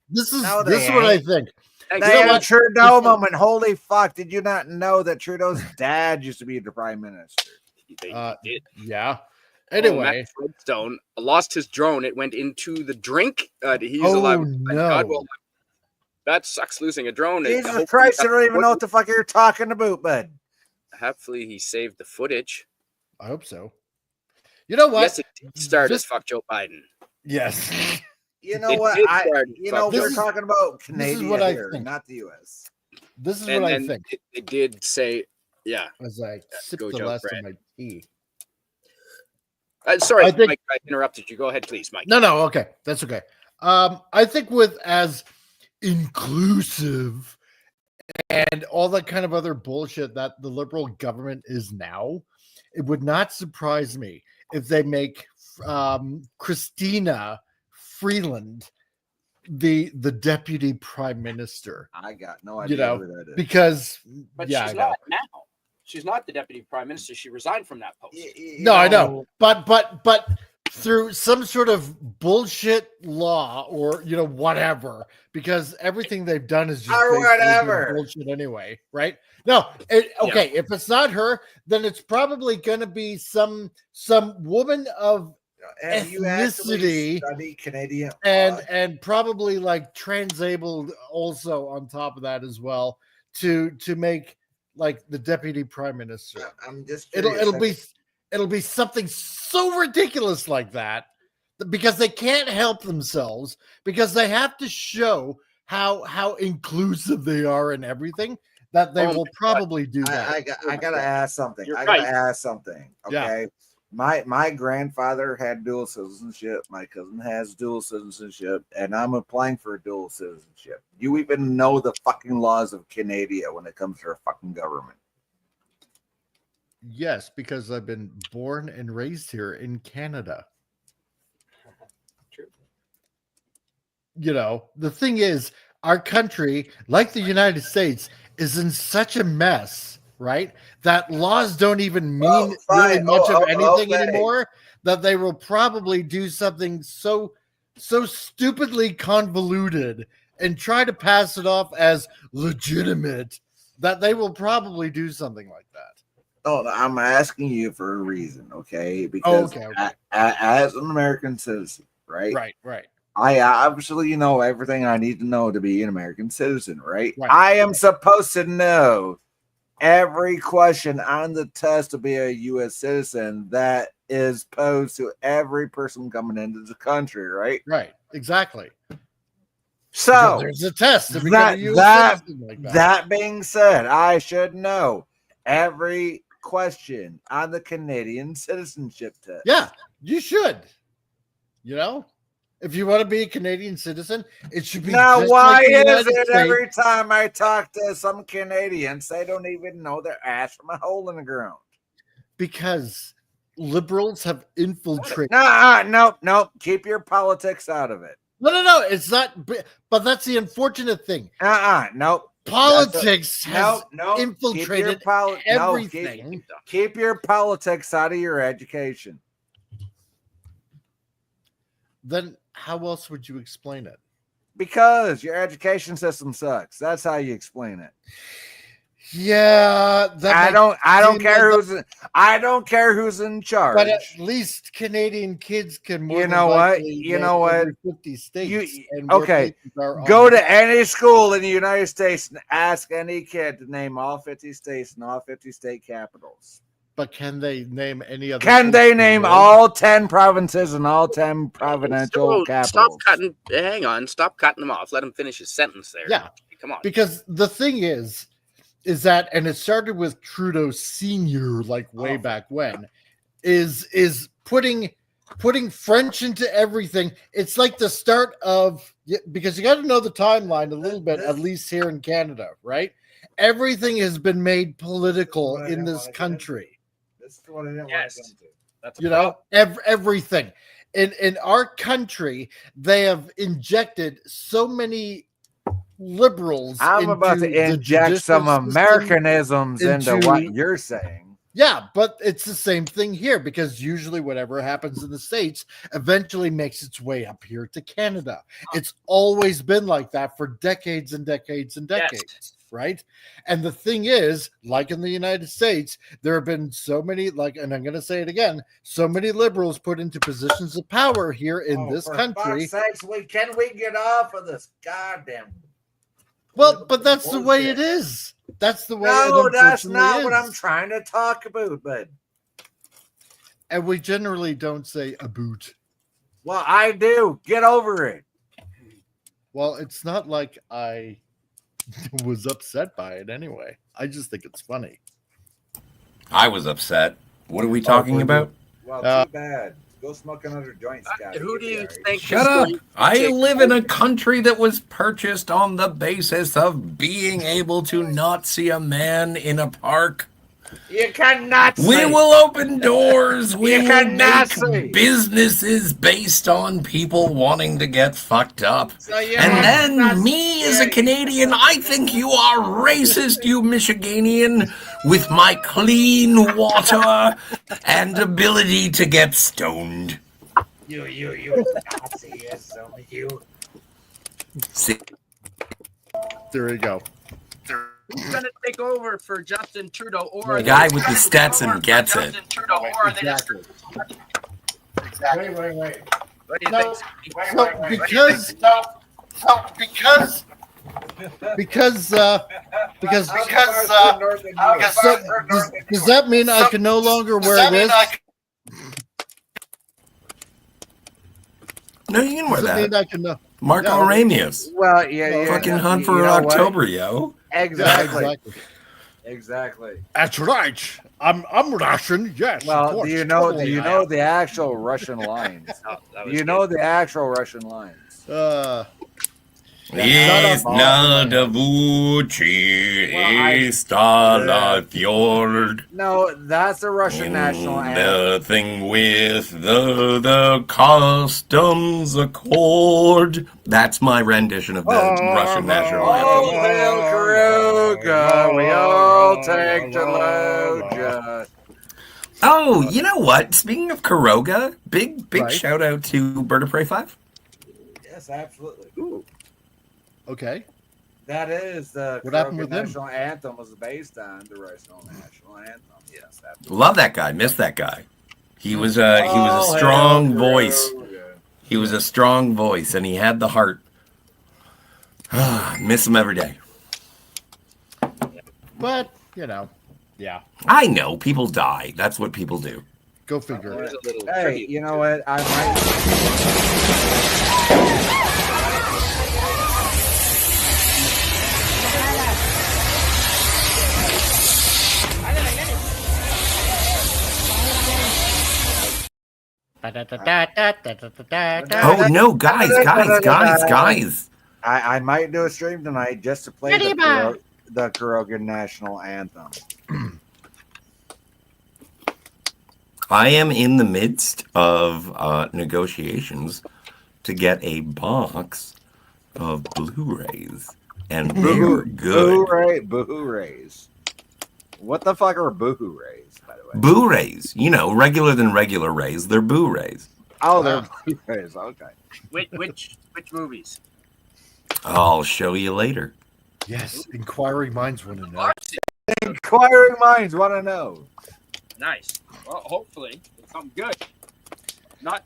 this is what I think. They had a Trudeau moment. Holy fuck! Did you not know that Trudeau's dad used to be the prime minister? They did. Yeah. Anyway, Matt Redstone lost his drone. It went into the drink. He's alive. No. God, well, that sucks losing a drone. Jesus Christ! I don't even know what the fuck you're talking about, bud. Hopefully, he saved the footage. I hope so. You know what? Yes, it did start as fuck Joe Biden. Yes. You know what? We're talking about Canada here, not the U.S. This is what I think. They did say, yeah. As I sip the last of my tea. Sorry, Mike, I interrupted you. Go ahead, please, Mike. No, okay. That's okay. I think with as inclusive and all that kind of other bullshit that the Liberal government is now, it would not surprise me if they make Christina Freeland the deputy prime minister. I got no idea who that is. Because she's not now. She's not the deputy prime minister. She resigned from that post. I know. But through some sort of bullshit law or whatever, because everything they've done is just bullshit anyway, right? No, if it's not her, then it's probably going to be some woman of ethnicity, Canadian, and probably like transabled also on top of that as well to make like the deputy prime minister. I'm just it'll be something so ridiculous like that because they can't help themselves, because they have to show how inclusive they are in everything, that they will probably do that. I gotta ask something. Okay. Yeah. My grandfather had dual citizenship. My cousin has dual citizenship, and I'm applying for dual citizenship. You even know the fucking laws of Canada when it comes to our fucking government? Yes, because I've been born and raised here in Canada. True. The thing is, our country, like the United States, is in such a mess, right? That laws don't even mean really much of anything anymore, that they will probably do something so stupidly convoluted and try to pass it off as legitimate that they will probably do something like that. Oh, I'm asking you for a reason, okay? Because as an American citizen, right? Right. I obviously know everything I need to know to be an American citizen, right? I am supposed to know every question on the test to be a U.S. citizen that is posed to every person coming into the country, right? Right, exactly. So there's a test to become a U.S. citizen like that. That being said, I should know every question on the Canadian citizenship test. Yeah, you should. If you want to be a Canadian citizen, it should be. Now, why is it every time I talk to some Canadians, they don't even know their ass from a hole in the ground? Because liberals have infiltrated. No. Keep your politics out of it. No. It's not. But that's the unfortunate thing. No. Politics has infiltrated everything. Keep your politics out of your education. Then how else would you explain it? Because your education system sucks. That's how you explain it. Yeah, I don't care who's in charge. But at least Canadian kids can more. You know what? 50 states. Go to any school in the United States and ask any kid to name all 50 states and all 50 state capitals. But can they name any other? Can they name all 10 provinces and all 10 provincial capitals? Hang on. Stop cutting him off. Let him finish his sentence there. Yeah. Come on. Because the thing is that, and it started with Trudeau Senior, like way back when, is putting French into everything. It's like the start of, because you got to know the timeline a little bit, at least here in Canada, right? Everything has been made political in this country. This is what I didn't Yes. want to get into. That's You know, everything in our country, they have injected so many liberals. I'm about to into the inject some judicial system. Americanisms into into- what you're saying. Yeah, but it's the same thing here, because usually whatever happens in the States eventually makes its way up here to Canada. It's always been like that for decades and decades and decades, right? And the thing is, like in the United States, there have been so many, like, and I'm going to say it again, so many liberals put into positions of power here in this country. For fuck's sakes, can we get off of this goddamn? Well, but that's the way it is. That's the way. No, that's unfortunately not what is. I'm trying to talk about, bud. And we generally don't say a boot. Well, I do. Get over it. Well, it's not like I was upset by it anyway. I just think it's funny. I was upset. What are we talking about? Well, too bad. Go smoke another joint, Scott. Who do you think? Shut up. I live in a country that was purchased on the basis of being able to not see a man in a park. You cannot We see. will open doors. We You will cannot make see. businesses based on people wanting to get fucked up. So you And must not then me as a see. Canadian, I think you are racist, you Michiganian, with my clean water and ability to get stoned. You Nazi, yes, some of you. See, There you go. Who's going to take over for Justin Trudeau? Or the guy with the Stetson gets it. Justin Trudeau, or are they just, Exactly. Wait. what do you No, think? because North so does that mean I can no longer wear this? No, you can wear Does it mean that. I can no? Marco Yeah. Aurelius. Well, yeah. Fucking hunt you for know what? October, yo. Exactly. That's right. I'm Russian. Yes. of Well, course, do you know totally I the actual Russian lines? Oh, that Do was you know the actual Russian lines? am. Jest Shut up, nada vuci, stala fjord. No, that's the Russian national anthem. Nothing with the customs accord. That's my rendition of the Russian national All anthem. hail Karuga, we all take the Loja. Oh, you know what? Speaking of Karoga, big Right. shout out to Bird of Prey 5. Yes, absolutely. Okay. That is the What happened Karuga with him? national anthem was based on the Russian national anthem. Yes, absolutely. Love that guy. Miss that guy. He was a strong voice. He was a strong voice, and he had the heart. Miss him every day. But yeah. I know people die. That's what people do. Go figure. There's a little Hey, tribute. you know what? I might. Oh no, guys. I might do a stream tonight just to play the Karogan national anthem. I am in the midst of negotiations to get a box of Blu-rays, and they're good. Boo-hoo-rays. What the fuck are boo-hoo-rays, by the way? Blu-rays, regular than regular rays. They're Blu-rays. Oh, they're boo-rays. Okay. Which movies? I'll show you later. Yes. Inquiring minds want to know. Inquiring minds want to know. Nice. Well, hopefully it's something good. Not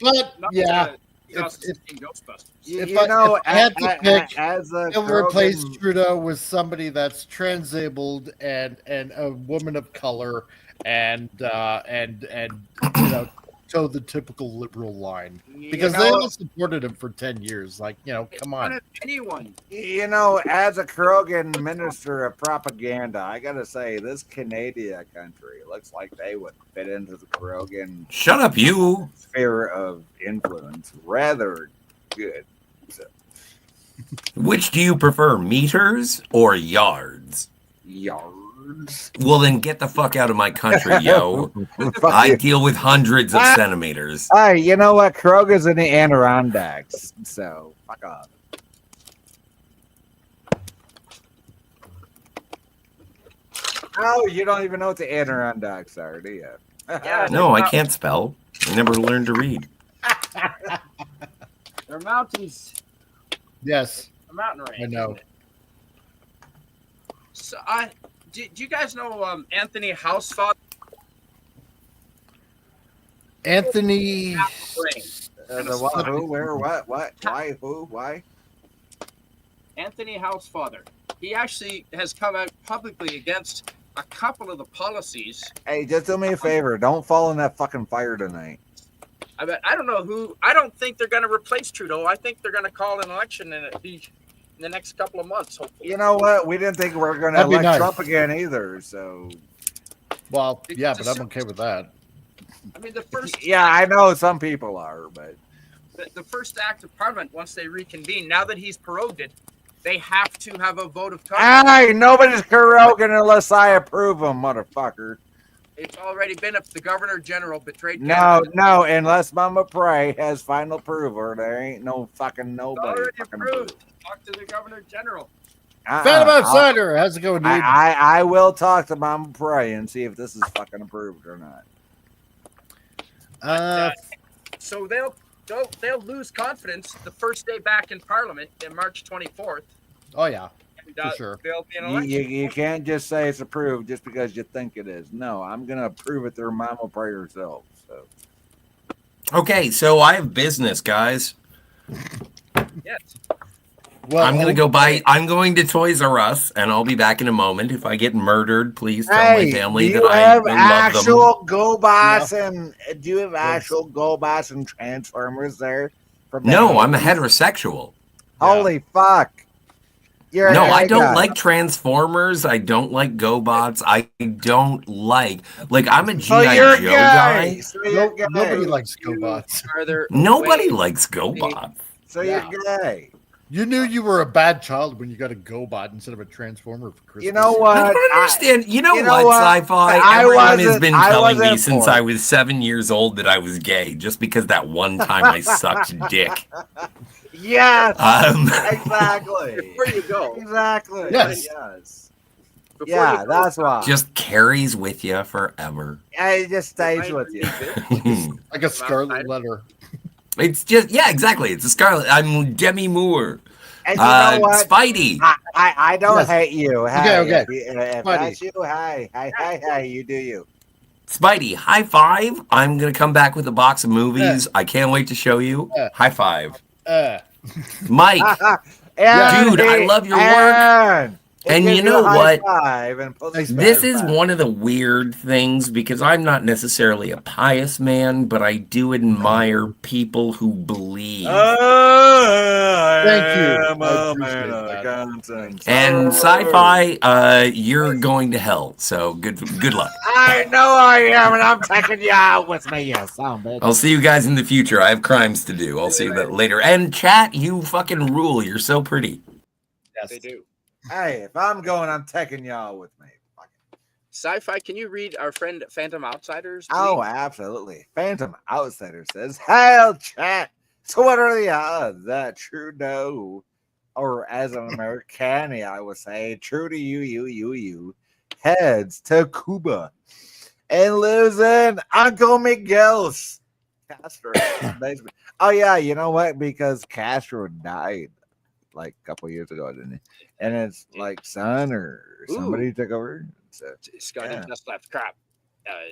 Yeah. 2016 Ghostbusters. If I had to pick, as a I'll replace Karogan- Trudeau with somebody that's trans-abled and a woman of color and toe the typical liberal line You because know, they all supported him for 10 years. Like, come One on. of anyone. as a Krogan minister of propaganda, I gotta say this Canada country looks like they would fit into the Krogan Shut up, you. sphere of influence rather good. So, Which do you prefer, meters or yards? yards. Well, then get the fuck out of my country, yo. Fuck I you. deal with hundreds of centimeters. Hey, you know what? Kroga's in the Adirondacks, so fuck off. Oh, you don't even know what the Adirondacks are, do you? Yeah. No, I can't spell. I never learned to read. They're mountains. Yes, A mountain range. I know. isn't it? So, do you guys know Anthony Housefather? Anthony. The what? Who? Where? What? What? Why? Who? Why? Anthony Housefather. He actually has come out publicly against a couple of the policies. Hey, just do me a favor. Don't fall in that fucking fire tonight. I don't know who. I don't think they're going to replace Trudeau. I think they're going to call an election and it be in the next couple of months. Hopefully. You know what? We didn't think we were going to That'd be elect nice. Trump again either. So, Well, yeah, but I'm okay with that. I mean, the first. yeah, I know some people are, but The first act of Parliament, once they reconvene, now that he's prorogued it, they have to have a vote of confidence. hey, nobody's Krogan unless I approve them, motherfucker. It's already been up. The Governor General betrayed No, Canada. no, unless Mama Pray has final approval, there ain't no fucking It's nobody. already Fucking approved. Talk to the Governor General. Phantom Outsider, how's it going, dude? I will talk to Mama Pray and see if this is fucking approved or not. So they'll lose confidence the first day back in Parliament in March 24th. Oh yeah, And, for sure. There'll be an You, election. you can't just say it's approved just because you think it is. No, I'm gonna approve it through Mama Pray herself. So Okay, so I have business, guys. Yes. Well, I'm gonna go buy. I'm going to Toys R Us, and I'll be back in a moment. If I get murdered, please tell my family do that you I have will love them. actual GoBots and do you have actual GoBots and Transformers there? From the No, I'm a 80s? heterosexual. Holy fuck! You're No, a I gay don't guy. like Transformers. I don't like GoBots. I don't like I'm a So GI you're Joe gay. guy. So you're gay. Nobody likes GoBots. Are there Nobody ways- likes GoBots. So Yeah. you're gay. You knew you were a bad child when you got a GoBot instead of a Transformer for Christmas. You know what? I don't understand. You know you know what, what? Sci-Fi? I Everyone has wasn't- been I telling me wasn't since for I it. was 7 years old that I was gay, just because that one time I sucked dick. Yes. Exactly. Before you go, Exactly. Yes. Yes. before Yeah, you go, that's why. Just carries with you forever. It just stays with you. Like a scarlet letter. It's just, yeah, exactly. It's a Scarlet. I'm Demi Moore. And you know what? Spidey. I don't Yes. hate you. Hey, Okay. If Spidey. that's you, hey, you do you. Spidey, high five. I'm going to come back with a box of movies. I can't wait to show you. High five. Mike, Dude, I love your work. And you know what? This is one of the weird things because I'm not necessarily a pious man, but I do admire people who believe. Thank you. I appreciate that. And sci-fi, you're going to hell. So good luck. I know I am, and I'm taking you out with me, you son of a bitch. I'll see you guys in the future. I have crimes to do. I'll see you later. And chat, you fucking rule. You're so pretty. Yes, they do. Hey, if I'm going, I'm taking y'all with me. Sci-fi, can you read our friend Phantom Outsiders? Please? Oh, absolutely. Phantom Outsider says, "Hail, chat. So what are the odds that Trudeau, or as an American, I would say, true to you, heads to Cuba and lives in Uncle Miguel's Castro basement?" Oh, yeah, you know what? Because Castro died like a couple years ago, didn't he? And it's like son or somebody took over. So, Scotty just left crap.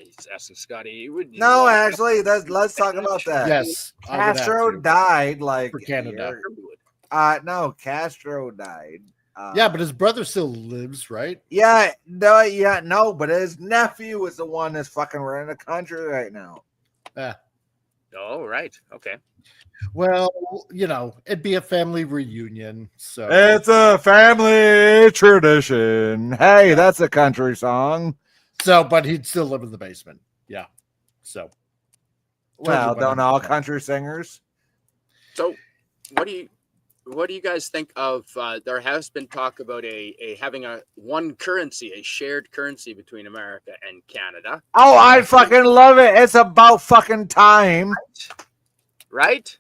He's asking Scotty. You would no, actually, let's talk about that. Yes, I would have Castro to. died like For Canada. No, Castro died. Yeah, but his brother still lives, right? Yeah, no, but his nephew is the one that's fucking running the country right now. Yeah. Oh, right. Okay. Well, it'd be a family reunion. So It's a family tradition. Hey, that's a country song. but he'd still live in the basement. Yeah. So Well, what don't I'm all saying. country singers? So, what do you guys think of? There has been talk about a having a one currency, a shared currency between America and Canada. Oh, I fucking love it. It's about fucking time. Right?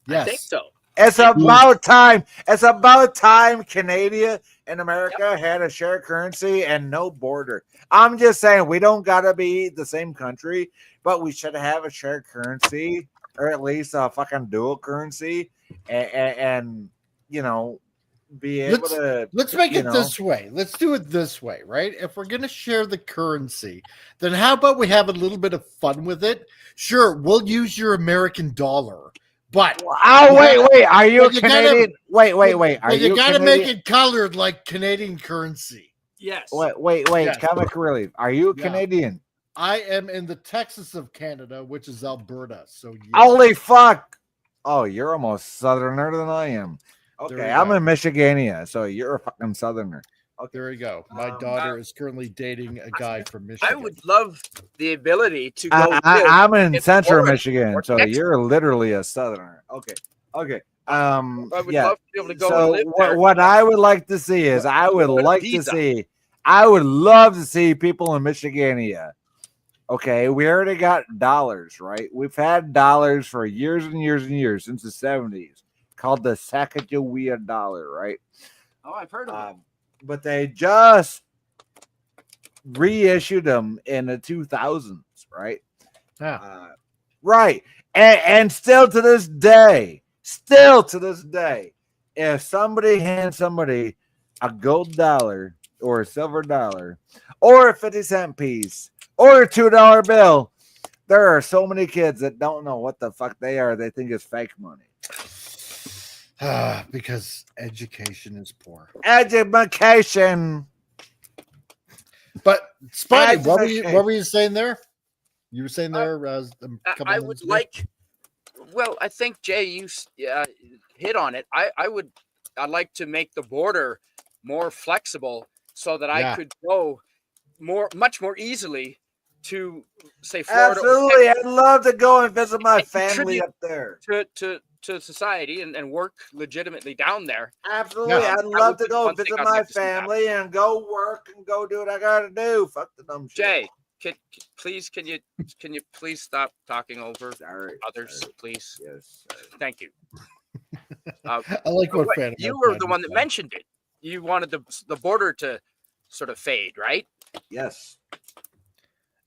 Yes. I think so. It's about time. It's about time Canada and America had a shared currency and no border. I'm just saying we don't gotta be the same country, but we should have a shared currency or at least a fucking dual currency and be able to let's make it this way. Let's do it this way, right? If we're gonna share the currency, then how about we have a little bit of fun with it? Sure, we'll use your American dollar, but wait. Are you Canadian? Wait. Are you gotta Canadian? make it colored like Canadian currency. Yes. Wait. Yes. Comic relief. Are you Yeah. Canadian? I am in the Texas of Canada, which is Alberta. So yes. Holy fuck! Oh, you're almost southerner than I am. There Okay, we I'm go. in Michigania, so you're a fucking southerner. Okay, There you go. My daughter is currently dating a guy from Michigan. I would love the ability to go. I'm in central Oregon Michigan, or so Texas. you're literally a southerner. Okay. I would Yeah. love to be able to go So and live there. what I would like to see is I would love to see people in Michigania. Okay, we already got dollars, right? We've had dollars for years and years and years since the 70s, called the Sacagawea dollar, right? Oh, I've heard of it. But they just reissued them in the 2000s, right? Yeah. Right. And still to this day, if somebody hands somebody a gold dollar or a silver dollar or a 50-cent piece or a $2 bill, there are so many kids that don't know what the fuck they are. They think it's fake money. Because education is poor. Education. But Spidey, what were you saying there? You were saying there I would like. Well, I think Jay, you hit on it. I'd like to make the border more flexible so that I could go much more easily to say Florida. Absolutely, I'd love to go and visit my family up there. To society and work legitimately down there. Absolutely, I'd love to go visit my family and go work and go do what I gotta do. Fuck the dumb shit. Jay, can you please stop talking over others, please? Yes. Thank you. I like what fan you were the one that mentioned it. You wanted the border to sort of fade, right? Yes.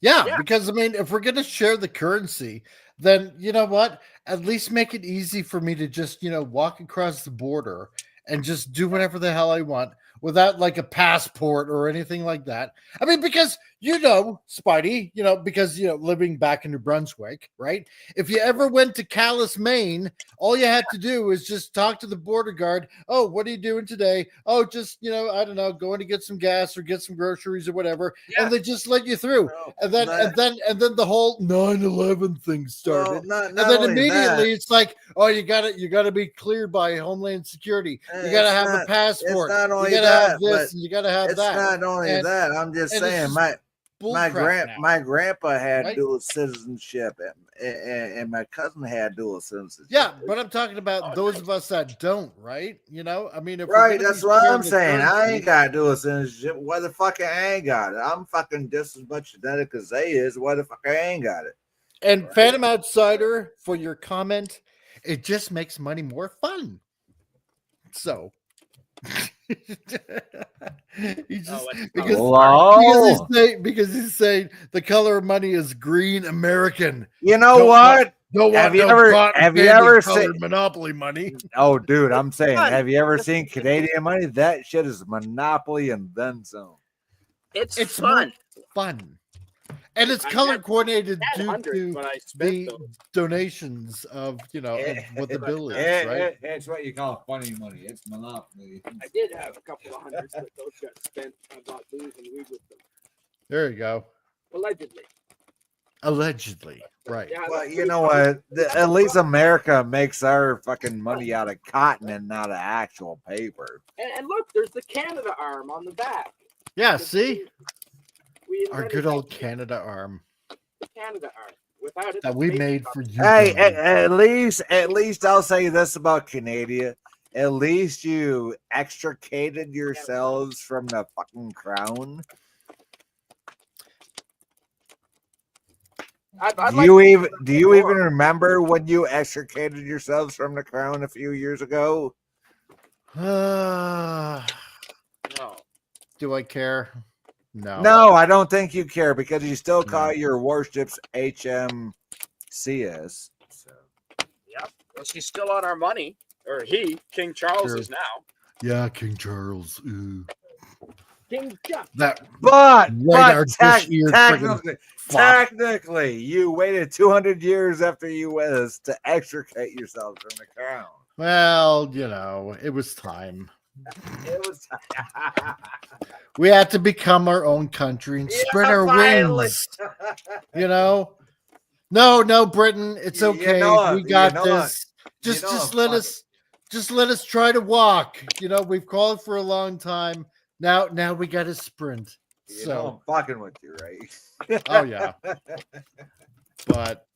Yeah, because I mean, if we're gonna share the currency, then you know what? At least make it easy for me to just walk across the border and just do whatever the hell I want without like a passport or anything like that. I mean, because Spidey, because living back in New Brunswick, right? If you ever went to Calais, Maine, all you had to do is just talk to the border guard. Oh, what are you doing today? Oh, just I don't know, going to get some gas or get some groceries or whatever, and they just let you through. And then the whole 9/11 thing started. Well, and then immediately it's like, oh, you gotta be cleared by Homeland Security. You gotta have a passport. It's not only you gotta that, have this. And you gotta have it's that. not only that. I'm just saying, my grandpa had dual citizenship, and my cousin had dual citizenship. Yeah, but I'm talking about those of us that don't, right? I mean, if that's what I'm saying. I ain't got dual citizenship. Why the fuck I ain't got it? I'm fucking just as much genetic as they is. Why the fuck I ain't got it? And Phantom Outsider, for your comment, it just makes money more fun. So. because he's saying the color of money is green American. You know what? Have you ever seen Monopoly money? Oh, dude, I'm saying, have you ever seen Canadian money? That shit is Monopoly and then some. It's fun. And it's color coordinated due to the donations of what the bill is, right? It's what you call funny money. It's Monopoly. I did have a couple of hundreds, but those got spent. I bought booze and weed with them. There you go. Allegedly. Allegedly, right? Yeah, Well, that's you know what? At least America makes our fucking money out of cotton and not of actual paper. and look, there's the Canada arm on the back. Yeah. See, We our invented good that old Canada arm the Canada arm. Without it, that the we paper made cup- for you. Hey, Gandhi. at least I'll say this about Canada. At least you extricated yourselves from the fucking crown. I'd Do like you to even see more. remember when you extricated yourselves from the crown a few years ago? No. Do I care? No. No, I don't think you care because you still call No. your warships HMCS. So. Yep. Well, she's still on our money, or he, King Charles, True. is now. Yeah, King Charles. King Chuck. That But radar dish-eared friggin' fuck. technically, you waited 200 years after you was to extricate yourself from the crown. Well, you know, it was time. It was We had to become our own country and spread our finally. wings. You know? No, Britain, it's You okay. know it, We got you know this. You Just know just I'm let fucking- us try to walk. You know, we've called for a long time. Now we got to sprint. You know I'm fucking with you, right? Oh yeah. But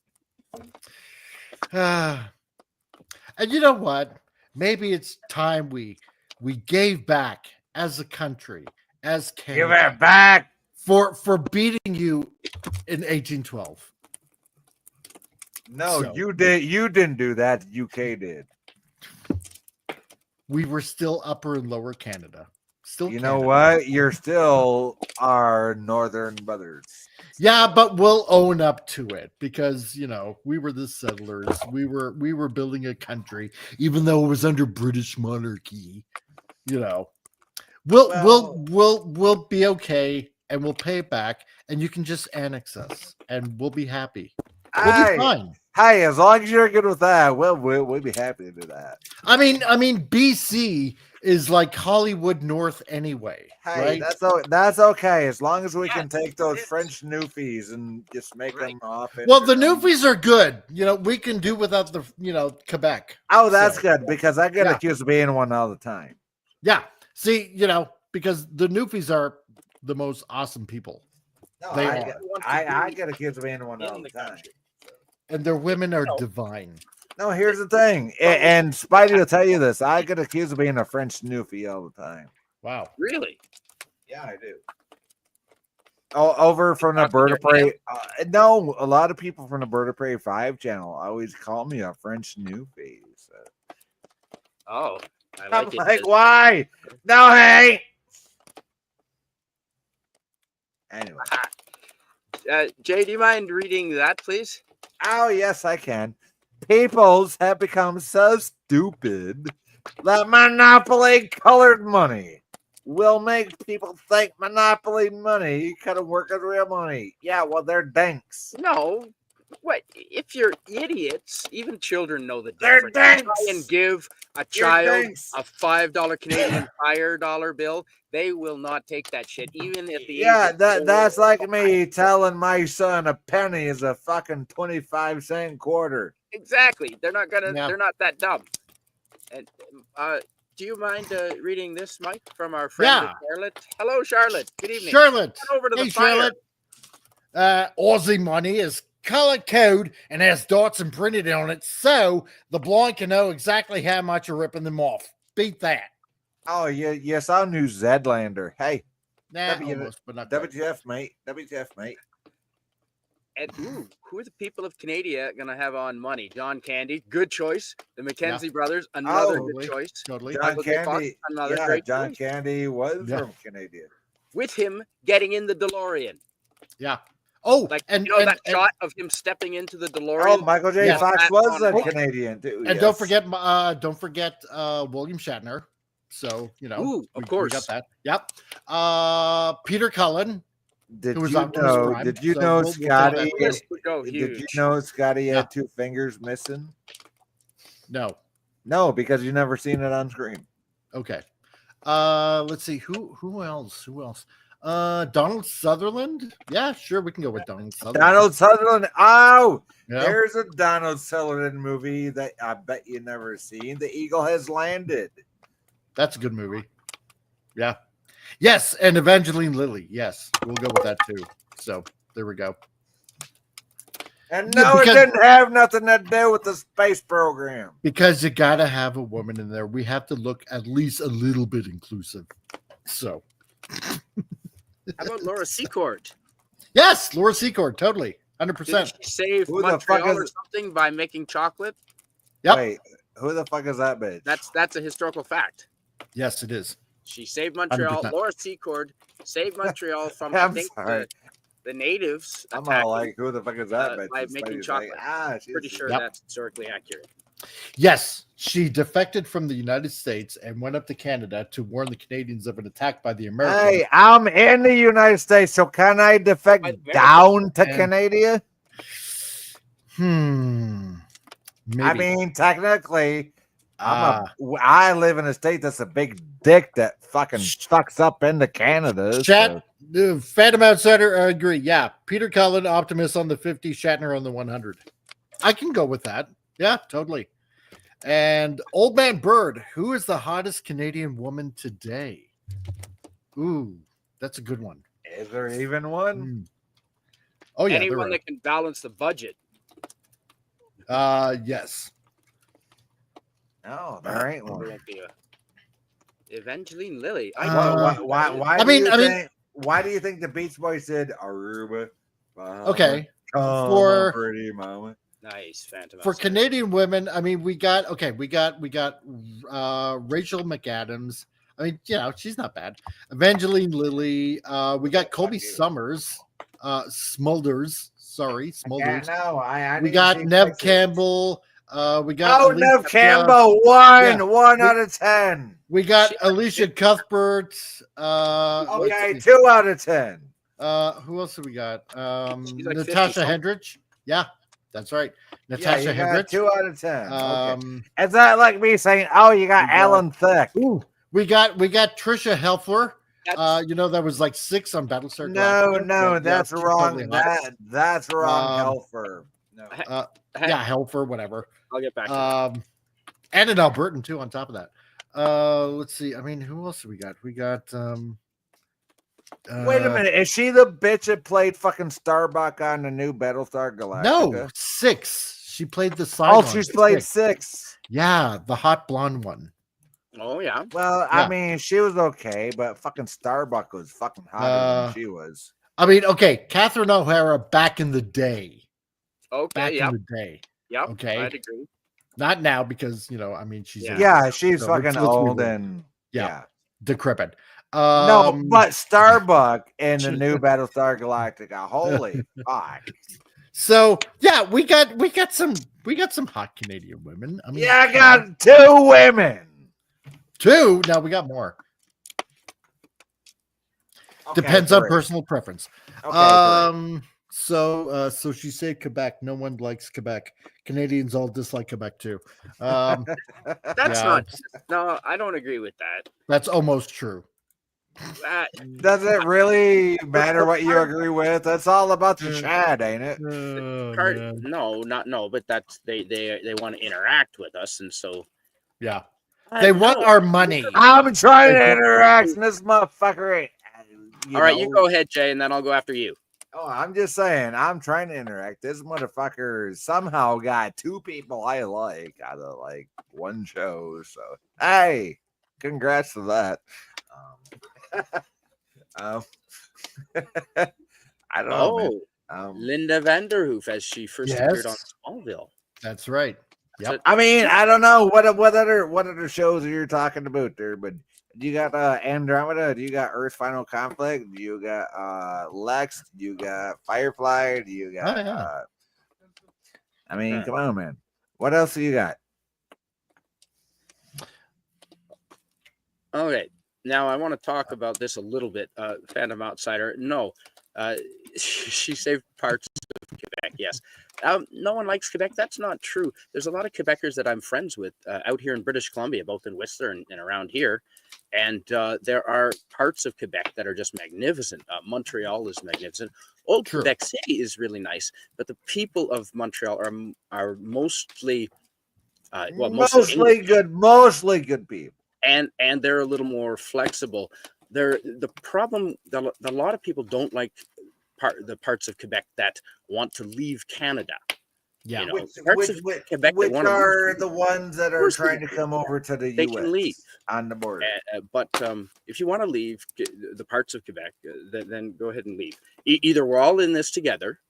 and you know what? Maybe it's time we gave back as a country, as Give Canada, it back. for beating you in 1812. No, So- you did. You didn't do that. The UK did. We were still Upper and Lower Canada. Still, You know Canada. what? You're still our northern brothers. Yeah, but we'll own up to it because you know we were the settlers. We were building a country, even though it was under British monarchy. You know, we'll be okay, and we'll pay it back, and you can just annex us, and we'll be happy. We'll be Hey, fine. hey, as long as you're good with that, we'll be happy to do that. I mean, BC is like Hollywood North anyway, Hey, right? that's okay as long as we Yes, can take those it is. French newfies and just make Right. them off. Well, the Newfies are good. You know, we can do without the Quebec. Oh, that's So, good because I get Yeah. accused of being one all the time. Yeah. See, you know, because the Newfies are the most awesome people, No, They I, are. get, Want to I be get accused of being one all in the the time. country. and their women are No. divine. No, here's the thing, and Spidey will tell you this. I get accused of being a French newfie all the time. Wow. Really? Yeah, I do. Oh, over from the Talking Bird your of Prey. No, a lot of people from the Bird of Prey 5 channel always call me a French newfie. So. Oh, I I'm like it. like, why? No, hey. Anyway. Jay, do you mind reading that, please? Oh, yes, I can. Peoples have become so stupid that monopoly colored money will make people think monopoly money could have worked as real money. Yeah, well, they're dinks. No. What? If you're idiots, even children know the They're difference. You try dinks. and give a You're child dinks. a $5 Canadian Tire dollar bill, they will not take that shit, even at the Yeah, age of that's 4 or like 5. me telling my son a penny is a fucking 25-cent quarter. Exactly. They're not gonna. Yeah. They're not that dumb. And do you mind reading this, Mike, from our friend Yeah. Charlotte? Hello, Charlotte. Good evening. Charlotte. Head over to Hey, the fire. Charlotte. Aussie money is color code and has dots imprinted on it, so the blind can know exactly how much you're ripping them off. Beat that. Oh, yeah, yes, I'm New Zedlander. Hey, Nah, W- almost, but not quite. WTF, mate. WTF, mate. And who are the people of Canada gonna have on money? John Candy, good choice. The Mackenzie brothers, another Totally. good choice. Totally. John Michael J. Fox, Candy. another Yeah, great John choice. Candy was Yeah. from Canada. With him getting in the DeLorean, Yeah. Oh, like and you know that and, shot of him stepping into the Oh, DeLorean. Michael J. Yeah. Fox That was on a it. Canadian too. and yes. don't forget William Shatner. So you know, Ooh, of we course. got that. Yep. Peter Cullen. Did who was you Optimus know? Prime, Did you so know we'll throw Scotty? that The list would go Did you huge. know Scotty Yeah. had 2 fingers missing? No. No, because you never seen it on screen. Okay. Let's see who else. Donald Sutherland. Yeah, sure, we can go with Donald Sutherland. Donald Sutherland. Oh, Yeah. there's a Donald Sutherland movie that I bet you never seen. The Eagle Has Landed. That's a good movie. Yeah. Yes, and Evangeline Lilly. Yes, we'll go with that too. So there we go. And Yeah, no, because- it didn't have nothing to do with the space program. Because you gotta have a woman in there. We have to look at least a little bit inclusive. So How about Laura Secord? yes, Laura Secord, totally. Didn't 100%. she save Who the fuck Montreal or is- something by making chocolate? Yep. Wait, who the fuck is that bitch? That's a historical fact. Yes, it is. She saved Montreal. 100%. Laura Secord saved Montreal from I'm I think sorry. the natives I'm attacking, all like, who the fuck is that bitch? by This making lady's like, chocolate. she's- Pretty sure Yep. that's historically accurate. Yes, she defected from the United States and went up to Canada to warn the Canadians of an attack by the Americans. Hey, I'm in the United States, so can I defect But very down to And- Canada? Maybe. I mean, technically, I live in a state that's a big dick that fucking fucks up into Canada. Chat, the Phantom Outsider, I agree. Yeah, Peter Cullen, Optimus on the 50, Shatner on the 100. I can go with that. Yeah, totally. And Old Man Bird, who is the hottest Canadian woman today? Ooh, that's a good one. Is there even one? Mm. Oh yeah, there Anyone are. that can balance the budget. Yes. No, there ain't There one. won't be a Evangeline Lilly. I Uh, know. Why I mean- why do you think the Beach Boys said Aruba? Okay. Come For- on, pretty mama. Nice, Phantom. For Outsider. Canadian women, I mean, we got Rachel McAdams. I mean, she's not bad. Evangeline Lilly. We got Colby Fuck you. Summers. Smulders. Sorry, Yeah, Smulders. no, I We need got to see Nev places. Campbell. We got Oh, Alicia, Nev Campbell, one yeah. out of 10. We got She- Alicia Cuthbert. Okay, 2 out of 10. Who else have we got? She's like 50 Natasha something. Hendrich. Yeah, that's right. Yeah, Natasha you got Hendrich. 2 out of 10. Okay. Is that like me saying, oh, you got We got- Alan Thicke? Ooh, we got Trisha Helfer. That's- That was like 6 on Battlestar No, Galactica. no, Yeah, that's she's wrong. totally hot. That's wrong, Helfer. No. Yeah, Helfer, whatever. I'll get back to that. And an Albertan too on top of that. Let's see. I mean, who else do we got? We got Wait a minute. Is she the bitch that played fucking Starbuck on the new Battlestar Galactica? No, 6. She played the side. Oh, she's played 6. Yeah, the hot blonde one. Oh yeah. Well, Yeah. I mean, she was okay, but fucking Starbuck was fucking hotter than she was. I mean, okay, Catherine O'Hara back in the day. Okay. Back Yep. in the day. Yep. Okay. I'd agree. Not now because, I mean, she's Yeah. Yeah, she's So fucking let's be old real. and Yeah. decrepit. No, but Starbuck in the she- new Battlestar Galactica. Holy fuck. so yeah, we got some hot Canadian women. I mean, Yeah, I got 2 women. 2. Now we got more. Okay, Depends on 3. personal preference. Okay, 3. So she said Quebec. No one likes Quebec. Canadians all dislike Quebec too. That's yeah. not. No, I don't agree with that. That's almost true. Does it really matter what you agree with? That's all about the Chad, ain't it? Oh, man. No, but that's they want to interact with us, and so Yeah, they want our money. I'm trying to interact, and this motherfucker. All right, you go ahead, Jay, and then I'll go after you. Oh, I'm just saying, I'm trying to interact. This motherfucker somehow got 2 people I like out of like 1 show. So, hey, congrats to that. I don't know. Man. Oh, Linda Vanderhoof, as she first appeared on Yes. Smallville. That's right. Yep. I mean, I don't know what other shows are you talking about there, but you got Andromeda, do you got Earth Final Conflict, do you got Lex, do you got Firefly, do you got yeah. I mean, come on, man. What else do you got? Okay, now I want to talk about this a little bit. Phantom Outsider. No, she saved parts of Quebec. Yes. No one likes Quebec. That's not true. There's a lot of Quebecers that I'm friends with out here in British Columbia, both in Whistler and around here. And there are parts of Quebec that are just magnificent. Montreal is magnificent. Old True. Quebec City is really nice, but the people of Montreal are mostly, mostly good people. And they're a little more flexible. The problem that a lot of people don't like the parts of Quebec that want to leave Canada. Yeah. You know, parts of Quebec which that are leave, the ones that are trying to come over to the they U.S. can leave on the border. But if you want to leave the parts of Quebec, then go ahead and leave. Either we're all in this together,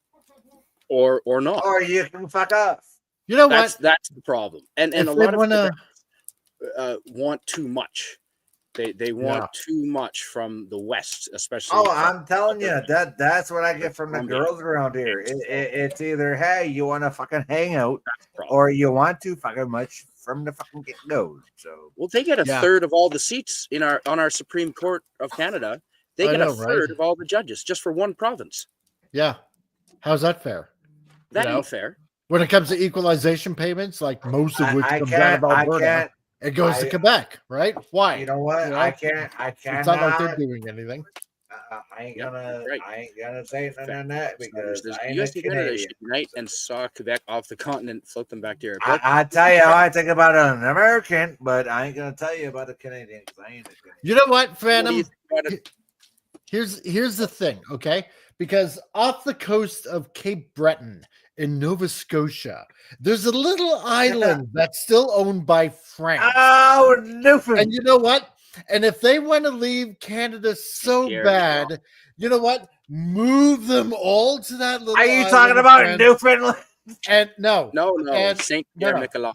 or not. Or you can fuck off. You know That's what? that's the problem. And a lot of Quebecers want too much. They want too much from the West, especially. Oh, I'm telling you, that's what I get from the girls around here. It's either, hey, you want to fucking hang out, or you want to fucking much from the fucking get go. So, well, they get a third of all the seats on our Supreme Court of Canada. They get a third of all the judges just for one province. Yeah, how's that fair? That ain't fair. When it comes to equalization payments, like most of which comes out of Alberta, it goes to Quebec, right? Why? You know what? I can't. It's not like they're doing anything. I ain't gonna say nothing on that because I US ain't Canada Canadian. should unite and saw Quebec off the continent, float them back to the airport. I tell you how I think about an American, but I ain't gonna tell you about a Canadian because I ain't a Canadian. You know what, Phantom? What do you think about Here's the thing, okay? Because off the coast of Cape Breton in Nova Scotia, there's a little island that's still owned by France. Oh, Newfoundland. And you know what? And if they want to leave Canada so bad, you know what? Move them all to that little island. Are you talking about Newfoundland? And no. And Saint Pierre Miquelon.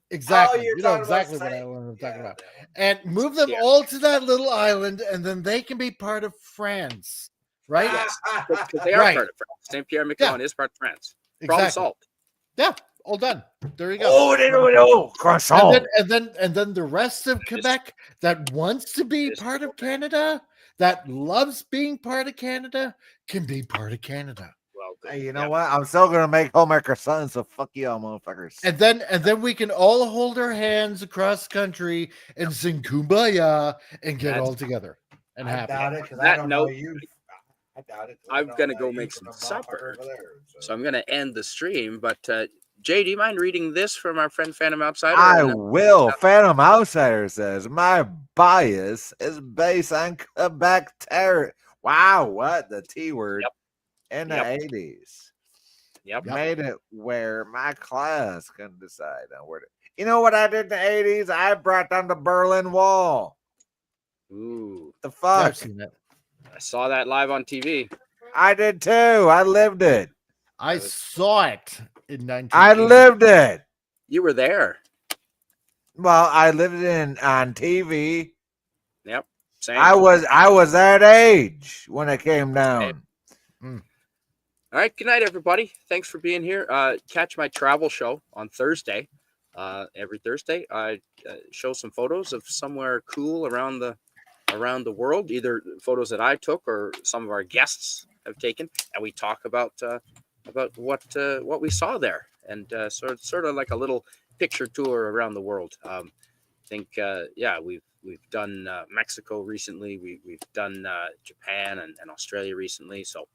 Exactly. Oh, you know exactly what I'm talking about. And move them all to that little island, and then they can be part of France. Right? Yes. Because they are part of France. Saint Pierre Miquelon is part of France. Exactly. Salt. Yeah, all done. There you go. Oh, they don't know. Croissant. And then the rest of Quebec that wants to be part of Canada, that loves being part of Canada, can be part of Canada. Well, hey, you know what? I'm still gonna make homemade croissants, so fuck you all motherfuckers. And then we can all hold our hands across country and sing Kumbaya and get all together and happy. I doubt it because I don't know you. I doubt it. I'm gonna go make some supper, so I'm gonna end the stream. But Jay, do you mind reading this from our friend Phantom Outsider? I will. Phantom Outsider says my bias is based on Quebec terror. Wow, what the T word in the 80s? Made it where my class can decide on where to. You know what I did in the 80s? I brought down the Berlin Wall. Ooh, the fuck! I've seen it. I saw that live on TV. I did too. I lived it. I saw it in 1980. I lived it. You were there. Well, I lived it on TV. Yep. Same. I was that age when it came down. All right. Good night, everybody. Thanks for being here. Catch my travel show on Thursday. Every Thursday, I show some photos of somewhere cool around the world, either photos that I took or some of our guests have taken, and we talk about what we saw there, and sort of like a little picture tour around the world. I think we've done Mexico recently, we've done Japan and Australia recently, so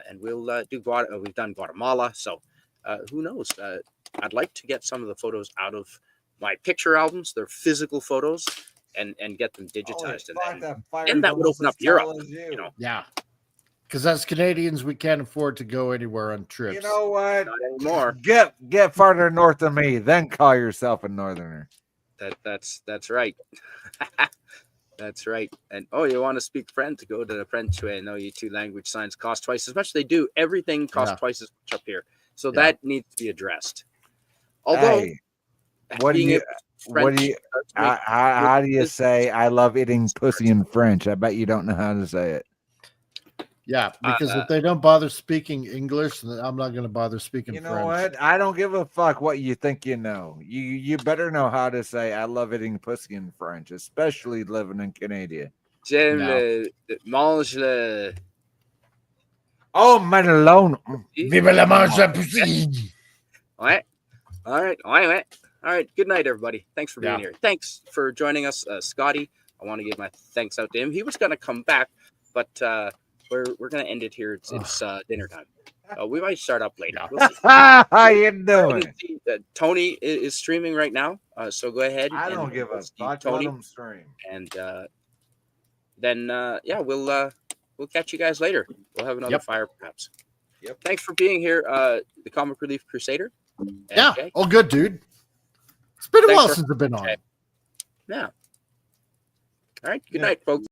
and we'll do we've done Guatemala, so who knows? I'd like to get some of the photos out of my picture albums, they're physical photos, and get them digitized, and that would open up Europe. You know, yeah. Because as Canadians, we can't afford to go anywhere on trips. You know what? Not anymore. Get farther north than me, then call yourself a northerner. That's right. That's right. And you want to speak French? Go to the French way. I know you two language signs cost twice as much. They do. Everything costs twice as much up here. So that needs to be addressed. Although, how do you say I love eating pussy in French? I bet you don't know how to say it. Yeah, because if they don't bother speaking English, then I'm not going to bother speaking French. You know what? I don't give a fuck what you think you know. You better know how to say I love eating pussy in French, especially living in Canada. J'aime mange le Oh, man alone. Viva la mancha pussy. All right. Good night, everybody. Thanks for being here. Thanks for joining us, Scotty. I want to give my thanks out to him. He was going to come back, but we're going to end it here. It's dinner time. We might start up later. We'll see. How you doing? Tony is streaming right now, so go ahead. I don't give a fuck. Tony. Let him stream. And then we'll catch you guys later. We'll have another fire perhaps. Yep. Thanks for being here, the Comic Relief Crusader. Yeah. Okay. Oh, good, dude. It's been a while since I've been on. Yeah. All right. Good night, folks.